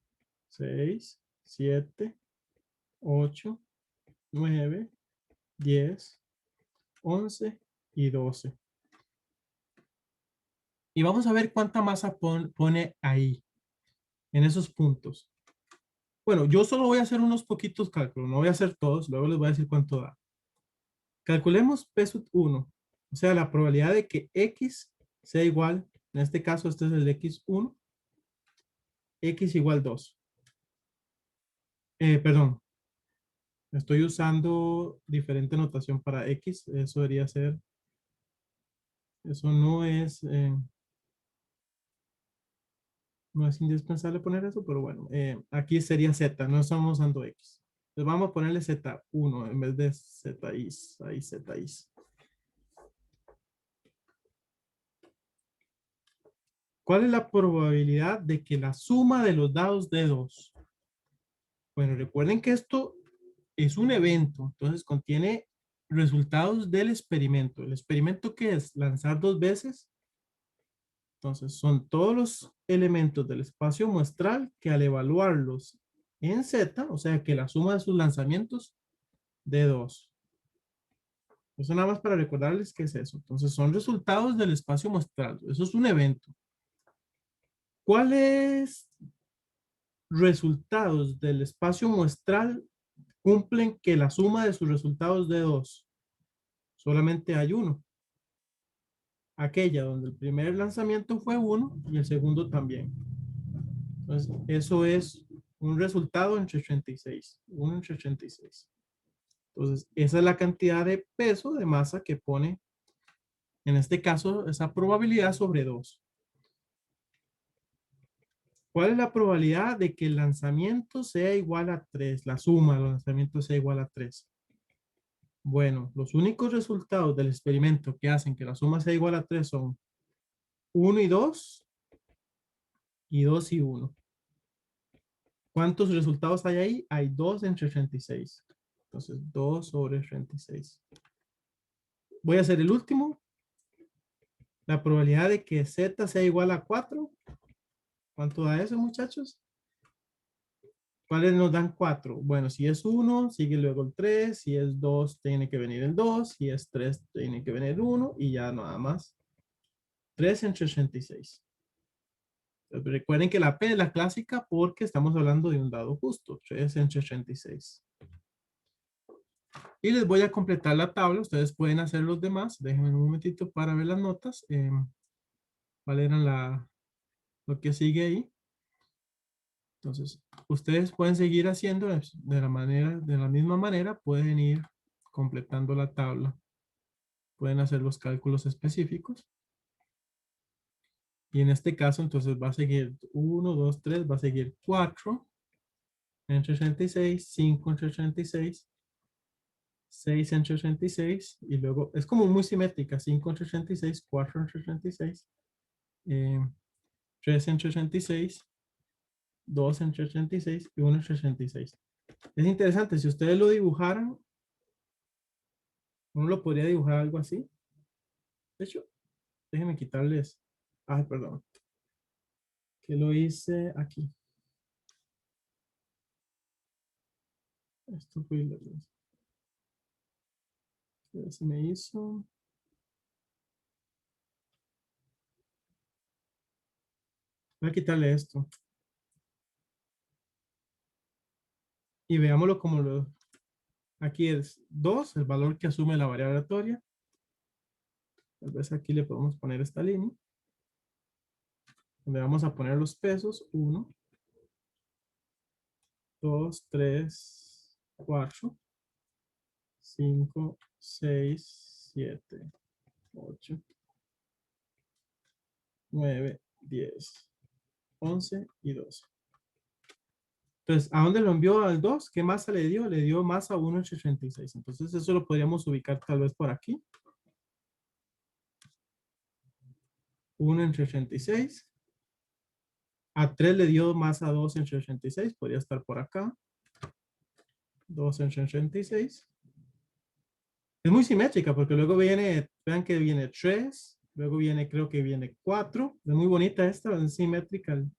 Speaker 1: 6, 7, 8, 9, 10, 11 y 12. Y vamos a ver cuánta masa pone ahí, en esos puntos. Bueno, yo solo voy a hacer unos poquitos cálculos, no voy a hacer todos, luego les voy a decir cuánto da. Calculemos P sub 1, o sea, la probabilidad de que X sea igual, en este caso este es el X1, X igual 2. Perdón, estoy usando diferente notación para X, eso debería ser, eso no es indispensable poner eso, pero bueno, aquí sería Z, no estamos usando X. Entonces vamos a ponerle Z1 en vez de ZI, ahí ZI. ¿Cuál es la probabilidad de que la suma de los dados dé 2? Bueno, recuerden que esto es un evento, entonces contiene resultados del experimento. ¿El experimento qué es? Lanzar 2 veces. Entonces, son todos los elementos del espacio muestral que al evaluarlos en Z, o sea que la suma de sus lanzamientos de 2. Eso nada más para recordarles qué es eso. Entonces, son resultados del espacio muestral. Eso es un evento. ¿Cuáles resultados del espacio muestral cumplen que la suma de sus resultados de 2? Solamente hay uno. Aquella donde el primer lanzamiento fue 1 y el segundo también. Entonces, eso es un resultado entre 86. 1 entre 86. Entonces, esa es la cantidad de peso, de masa que pone, en este caso, esa probabilidad sobre 2. ¿Cuál es la probabilidad de que el lanzamiento sea igual a 3? La suma de los lanzamientos sea igual a 3. Bueno, los únicos resultados del experimento que hacen que la suma sea igual a 3 son 1 y 2 y 2 y 1. ¿Cuántos resultados hay ahí? Hay 2 entre 36. Entonces, 2 sobre 36. Voy a hacer el último. La probabilidad de que Z sea igual a 4. ¿Cuánto da eso, muchachos? ¿Cuáles nos dan 4? Bueno, si es 1, sigue luego el 3. Si es 2, tiene que venir el 2. Si es 3, tiene que venir el 1. Y ya nada más. 3 entre 36. Recuerden que la P es la clásica porque estamos hablando de un dado justo. 3 entre 36. Y les voy a completar la tabla. Ustedes pueden hacer los demás. Déjenme un momentito para ver las notas. ¿Cuál era lo que sigue ahí? Entonces, ustedes pueden seguir haciendo de la misma manera, pueden ir completando la tabla. Pueden hacer los cálculos específicos. Y en este caso, entonces va a seguir 1, 2, 3, va a seguir 4 entre 36, 5 entre 36, 6 entre 36, y luego es como muy simétrica, 5 entre 36, 4 entre 36, 3 entre 36, 2 entre 36 y 1 entre 36. Es interesante, si ustedes lo dibujaran, uno lo podría dibujar algo así. De hecho, déjenme quitarles. Ay, perdón. Que lo hice aquí. Esto fue lo que se me hizo. Voy a quitarle esto. Y veámoslo como lo. Aquí es 2, el valor que asume la variable aleatoria. Tal vez aquí le podemos poner esta línea. Donde vamos a poner los pesos. 1, 2, 3, 4, 5, 6, 7, 8, 9, 10, 11 y 12. Entonces, ¿a dónde lo envió al 2? ¿Qué masa le dio? Le dio masa 1 entre 36. Entonces, eso lo podríamos ubicar tal vez por aquí. 1 entre 36. A 3 le dio masa 2 entre 86. Podría estar por acá. 2 entre 36. Es muy simétrica porque luego viene, vean que viene 3. Luego viene, creo que viene 4. Es muy bonita esta, es simétrica. El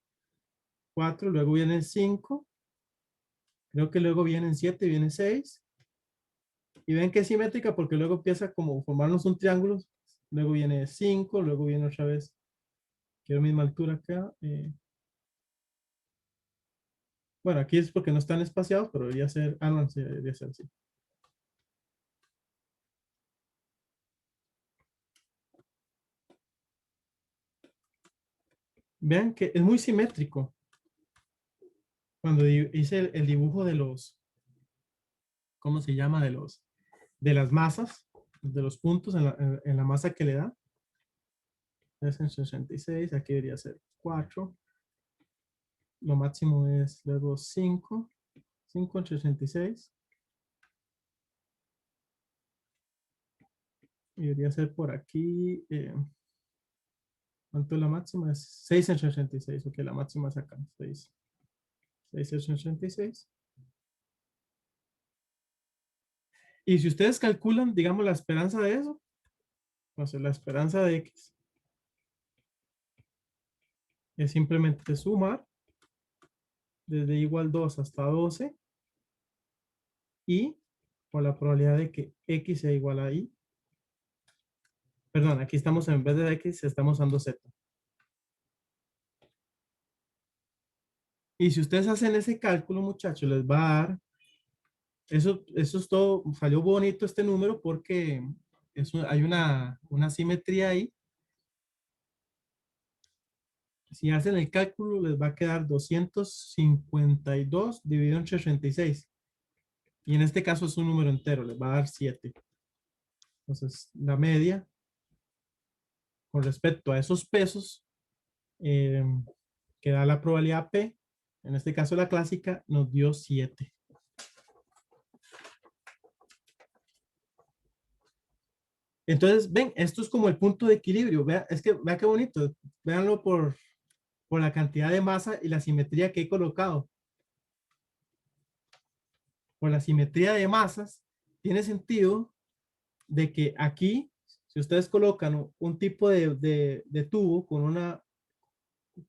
Speaker 1: 4. Luego viene 5. Creo que luego vienen 7 y viene 6. Y ven que es simétrica porque luego empieza como formarnos un triángulo. Luego viene 5, luego viene otra vez. Quiero misma altura acá. Bueno, aquí es porque no están espaciados, pero debería ser. Ah, no, sí, debería ser así. Vean que es muy simétrico. Cuando hice el dibujo de los. ¿Cómo se llama? De las masas, de los puntos en la masa que le da. Es en 66, aquí debería ser 4. Lo máximo es luego 5. 5 en 66. Y debería ser por aquí. ¿Cuánto es la máxima? Es 6 en 66. Ok, la máxima es acá. 6. 6 en 66. Y si ustedes calculan, digamos, la esperanza de eso, no sé, la esperanza de X, es simplemente sumar desde igual 2 hasta 12 y por la probabilidad de que X sea igual a Y. Perdón, aquí estamos en vez de X, estamos usando Z. Y si ustedes hacen ese cálculo, muchachos, les va a dar, eso es todo, salió bonito este número porque hay una simetría ahí. Si hacen el cálculo, les va a quedar 252 dividido entre 36. Y en este caso es un número entero, les va a dar 7. Entonces, la media con respecto a esos pesos eh, que da la probabilidad P, en este caso la clásica, nos dio 7. Entonces, ven, esto es como el punto de equilibrio. Vea, es que, vea qué bonito. Véanlo por la cantidad de masa y la simetría que he colocado. Por la simetría de masas, tiene sentido de que aquí, si ustedes colocan un tipo de tubo con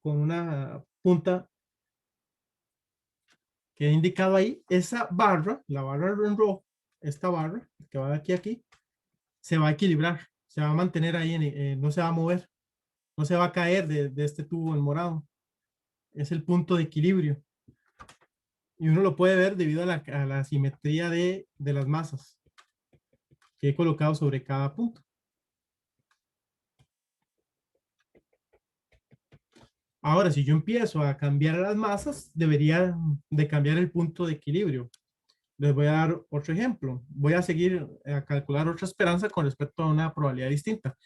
Speaker 1: una punta que he indicado ahí, esa barra, la barra en rojo, esta barra que va de aquí a aquí, se va a equilibrar, se va a mantener ahí, no se va a mover, no se va a caer de este tubo en morado. Es el punto de equilibrio. Y uno lo puede ver debido a la simetría de las masas que he colocado sobre cada punto. Ahora, si yo empiezo a cambiar las masas, debería de cambiar el punto de equilibrio. Les voy a dar otro ejemplo. Voy a seguir a calcular otra esperanza con respecto a una probabilidad distinta.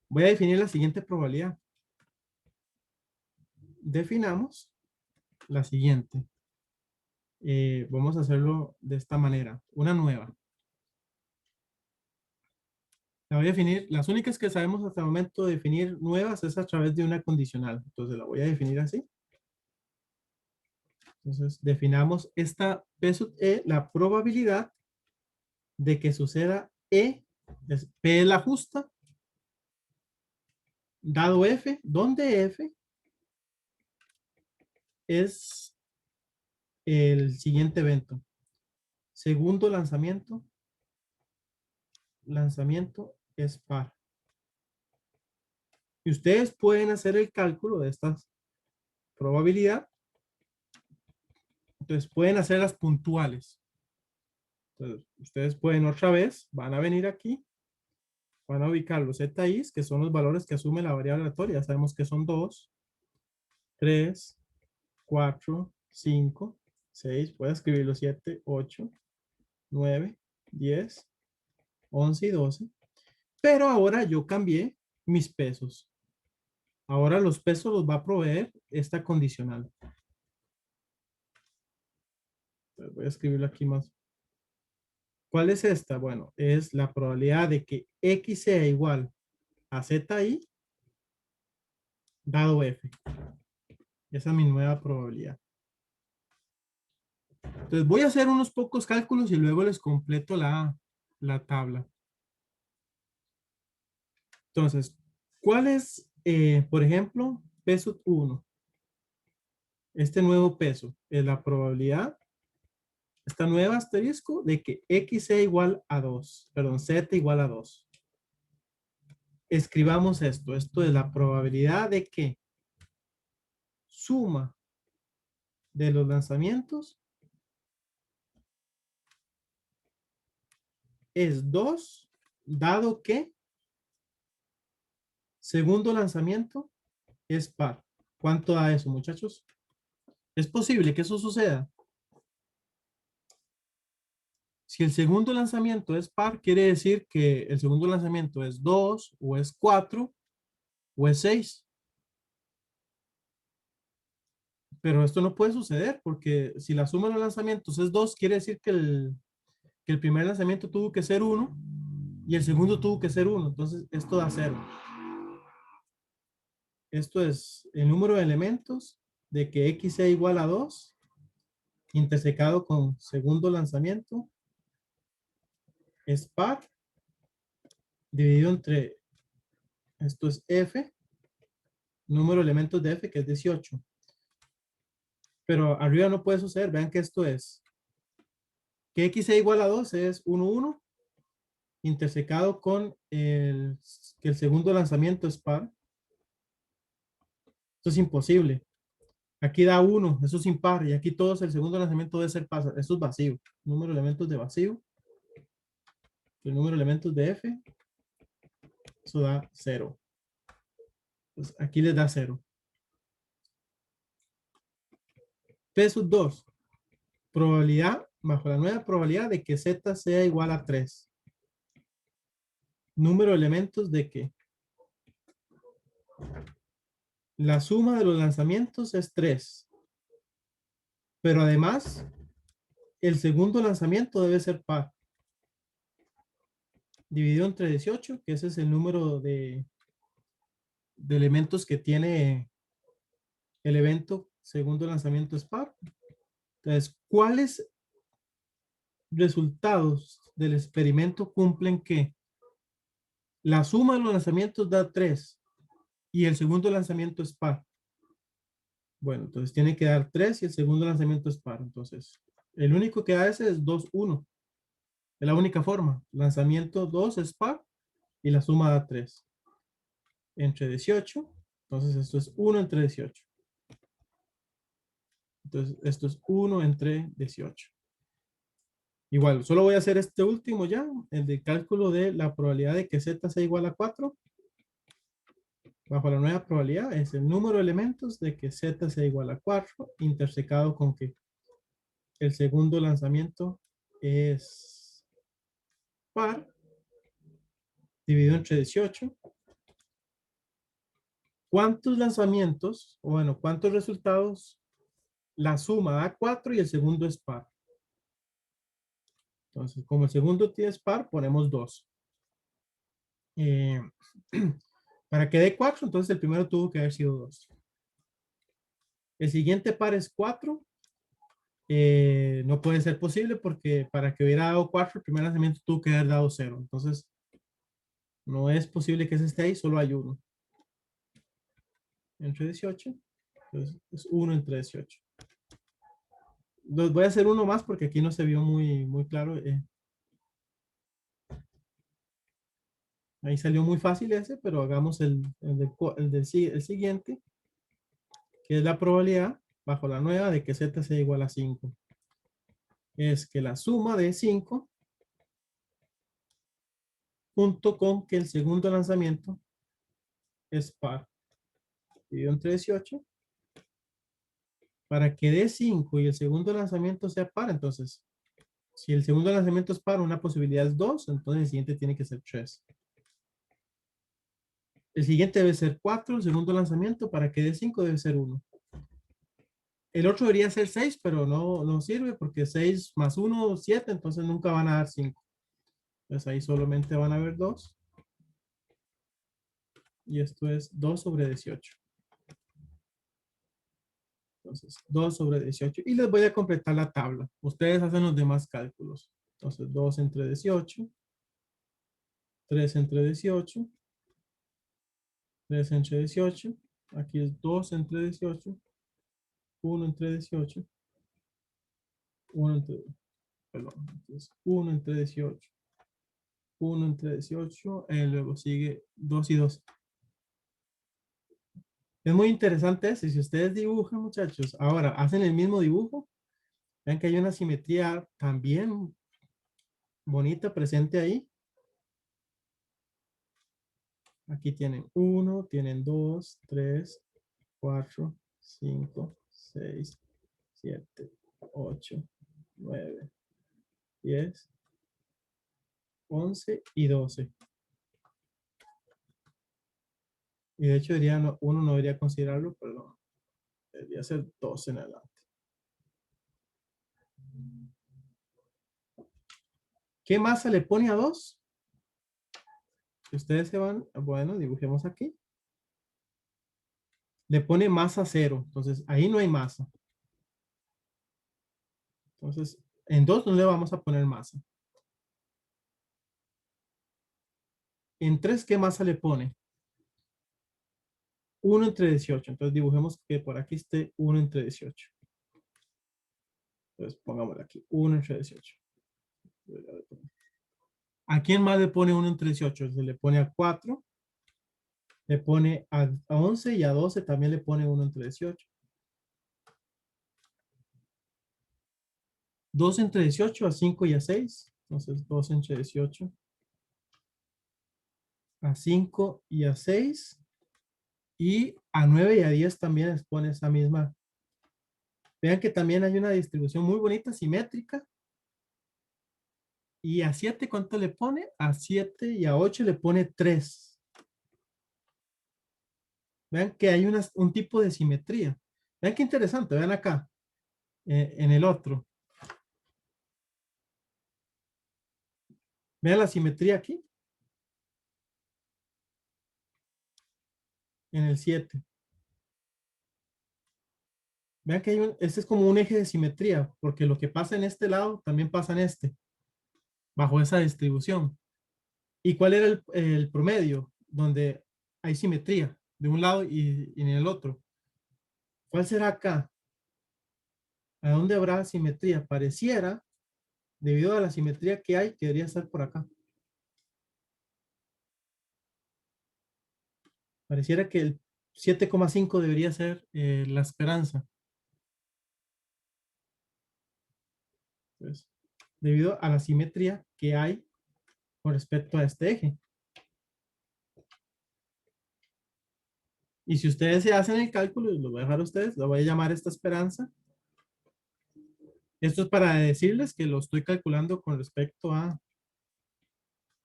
Speaker 1: Voy a definir la siguiente probabilidad. Definamos la siguiente. Vamos a hacerlo de esta manera. Una nueva. La voy a definir. Las únicas que sabemos hasta el momento definir nuevas es a través de una condicional. Entonces la voy a definir así. Entonces definamos esta P sub E, la probabilidad de que suceda E, P es la justa, dado F, donde F es el siguiente evento. Segundo lanzamiento es par. Y ustedes pueden hacer el cálculo de esta probabilidad. Entonces pueden hacer las puntuales. Entonces, ustedes pueden otra vez, van a venir aquí, van a ubicar los ZIs, que son los valores que asume la variable aleatoria. Ya sabemos que son 2, 3, 4, 5, 6, puedo escribirlo 7, 8, 9, 10, 11 y 12. Pero ahora yo cambié mis pesos. Ahora los pesos los va a proveer esta condicional. Voy a escribirlo aquí más. ¿Cuál es esta? Bueno, es la probabilidad de que X sea igual a ZI dado F. Esa es mi nueva probabilidad. Entonces voy a hacer unos pocos cálculos y luego les completo la tabla. Entonces, ¿cuál es, por ejemplo, peso 1? Este nuevo peso es la probabilidad, esta nueva asterisco, de que X sea igual a 2, perdón, Z igual a 2. Escribamos esto. Esto es la probabilidad de que suma de los lanzamientos es 2, dado que segundo lanzamiento es par. ¿Cuánto da eso, muchachos? ¿Es posible que eso suceda? Si el segundo lanzamiento es par, quiere decir que el segundo lanzamiento es 2, o es 4, o es 6. Pero esto no puede suceder porque si la suma de los lanzamientos es 2, quiere decir que el primer lanzamiento tuvo que ser 1 y el segundo tuvo que ser 1. Entonces, esto da 0. Esto es el número de elementos de que X sea igual a 2 intersecado con segundo lanzamiento es par dividido entre, esto es F, número de elementos de F, que es 18. Pero arriba no puede suceder. Vean que esto es que X sea igual a 2 es 1, 1, intersecado con que el segundo lanzamiento es par. Esto es imposible. Aquí da 1, eso es impar, y aquí todos el segundo lanzamiento debe ser par. Esto es vacío. Número de elementos de vacío. El número de elementos de F, eso da 0. Pues aquí les da 0. P sub 2. Probabilidad, bajo la nueva probabilidad de que Z sea igual a 3. Número de elementos de que la suma de los lanzamientos es 3. Pero además, el segundo lanzamiento debe ser par. Dividido entre 18, que ese es el número de elementos que tiene el evento segundo lanzamiento es par. Entonces, ¿cuáles resultados del experimento cumplen que la suma de los lanzamientos da 3 y el segundo lanzamiento es par? Bueno, entonces tiene que dar 3 y el segundo lanzamiento es par. Entonces, el único que da ese es 2, 1. Es la única forma. Lanzamiento 2 es par y la suma da 3. Entre 18. Entonces, esto es 1 entre 18. Entonces, esto es 1 entre 18. Igual, solo voy a hacer este último ya, el de cálculo de la probabilidad de que Z sea igual a 4. Bajo la nueva probabilidad es el número de elementos de que Z sea igual a 4, intersecado con que el segundo lanzamiento es par, dividido entre 18. ¿Cuántos lanzamientos, o bueno, cuántos resultados la suma da 4 y el segundo es par? Entonces, como el segundo es par, ponemos 2. Para que dé 4, entonces el primero tuvo que haber sido 2. El siguiente par es 4. No puede ser posible porque para que hubiera dado 4, el primer lanzamiento tuvo que haber dado 0. Entonces, no es posible que ese esté ahí, solo hay 1. Entre 18. Entonces, es 1 entre 18. Voy a hacer uno más porque aquí no se vio muy claro. Ahí salió muy fácil ese, pero hagamos el siguiente, que es la probabilidad bajo la nueva de que Z sea igual a 5. Es que la suma de 5 junto con que el segundo lanzamiento es par. Dividido entre 18. Para que dé 5 y el segundo lanzamiento sea par, entonces, si el segundo lanzamiento es par, una posibilidad es 2, entonces el siguiente tiene que ser 3. El siguiente debe ser 4, el segundo lanzamiento, para que dé 5 debe ser 1. El otro debería ser 6, pero no sirve porque 6 más 1, 7, entonces nunca van a dar 5. Entonces ahí solamente van a haber 2. Y esto es 2 sobre 18. Entonces, 2 sobre 18. Y les voy a completar la tabla. Ustedes hacen los demás cálculos. Entonces, 2 entre 18. 3 entre 18. 3 entre 18. Aquí es 2 entre 18. 1 entre 18. 1 entre, perdón, entonces 1 entre 18. 1 entre 18. Luego sigue 2 y 2. Es muy interesante eso. Y si ustedes dibujan, muchachos, ahora hacen el mismo dibujo, vean que hay una simetría también bonita presente ahí. Aquí tienen 1, tienen 2, 3, 4, 5, 6, 7, 8, 9, 10, 11 y 12. Y de hecho uno no debería considerarlo, pero debería ser 12 en adelante. ¿Qué masa le pone a 2? Si ustedes se van, bueno, dibujemos aquí. Le pone masa 0. Entonces, ahí no hay masa. Entonces, en 2 no le vamos a poner masa. En 3, ¿qué masa le pone? 1 entre 18. Entonces dibujemos que por aquí esté 1 entre 18. Entonces pongámoslo aquí, 1 entre 18. ¿A quién más le pone 1 entre 18? Se le pone a 4, le pone a 11 y a 12 también le pone 1 entre 18. 2 entre 18, a 5 y a 6. Entonces 2 entre 18, a 5 y a 6. Y a 9 y a 10 también les pone esa misma. Vean que también hay una distribución muy bonita, simétrica. Y a 7, ¿cuánto le pone? A 7 y a 8 le pone 3. Vean que hay un tipo de simetría. Vean qué interesante, vean acá, en el otro. Vean la simetría aquí. En el 7. Vean que este es como un eje de simetría, porque lo que pasa en este lado también pasa en este, bajo esa distribución. ¿Y cuál era el promedio? Donde hay simetría de un lado y en el otro. ¿Cuál será acá? ¿A dónde habrá simetría? Pareciera, debido a la simetría que hay, que debería estar por acá. Pareciera que el 7,5 debería ser la esperanza. Entonces, debido a la simetría que hay con respecto a este eje. Y si ustedes se hacen el cálculo, lo voy a dejar a ustedes, lo voy a llamar esta esperanza. Esto es para decirles que lo estoy calculando con respecto a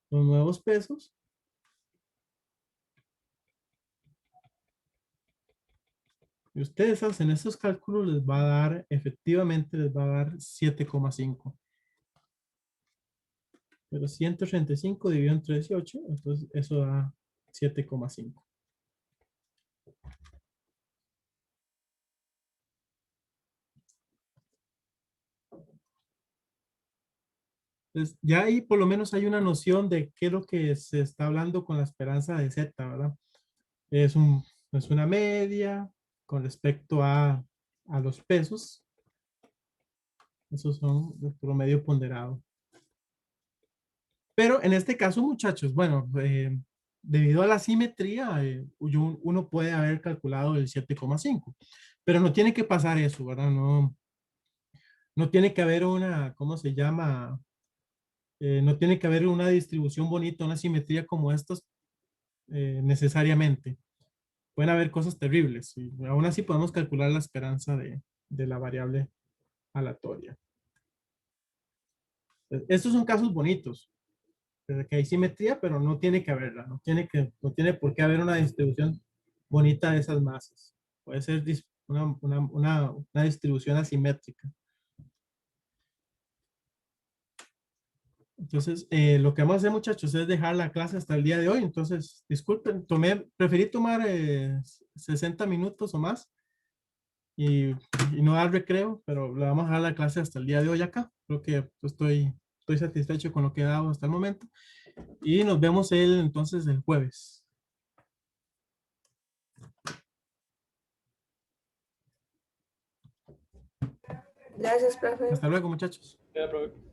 Speaker 1: los nuevos pesos. Y ustedes hacen estos cálculos, les va a dar, efectivamente, les va a dar 7,5. Pero 135 dividido entre 18, entonces eso da 7,5. Entonces, ya ahí por lo menos hay una noción de qué es lo que se está hablando con la esperanza de Z, ¿verdad? Es una media con respecto a los pesos. Esos son el promedio ponderado. Pero en este caso, muchachos, bueno, debido a la simetría, uno puede haber calculado el 7,5. Pero no tiene que pasar eso, ¿verdad? No tiene que haber una, ¿cómo se llama? No tiene que haber una distribución bonita, una simetría como estas necesariamente. Pueden haber cosas terribles y aún así podemos calcular la esperanza de la variable aleatoria. Estos son casos bonitos, que hay simetría, pero no tiene que haberla, no tiene por qué haber una distribución bonita de esas masas. Puede ser una distribución asimétrica. Entonces, lo que vamos a hacer, muchachos, es dejar la clase hasta el día de hoy. Entonces, disculpen, preferí tomar 60 minutos o más y, y no dar recreo, pero le vamos a dejar la clase hasta el día de hoy acá. Creo que estoy satisfecho con lo que he dado hasta el momento. Y nos vemos entonces el jueves.
Speaker 4: Gracias, profe.
Speaker 1: Hasta luego, muchachos.
Speaker 2: Ya, profe.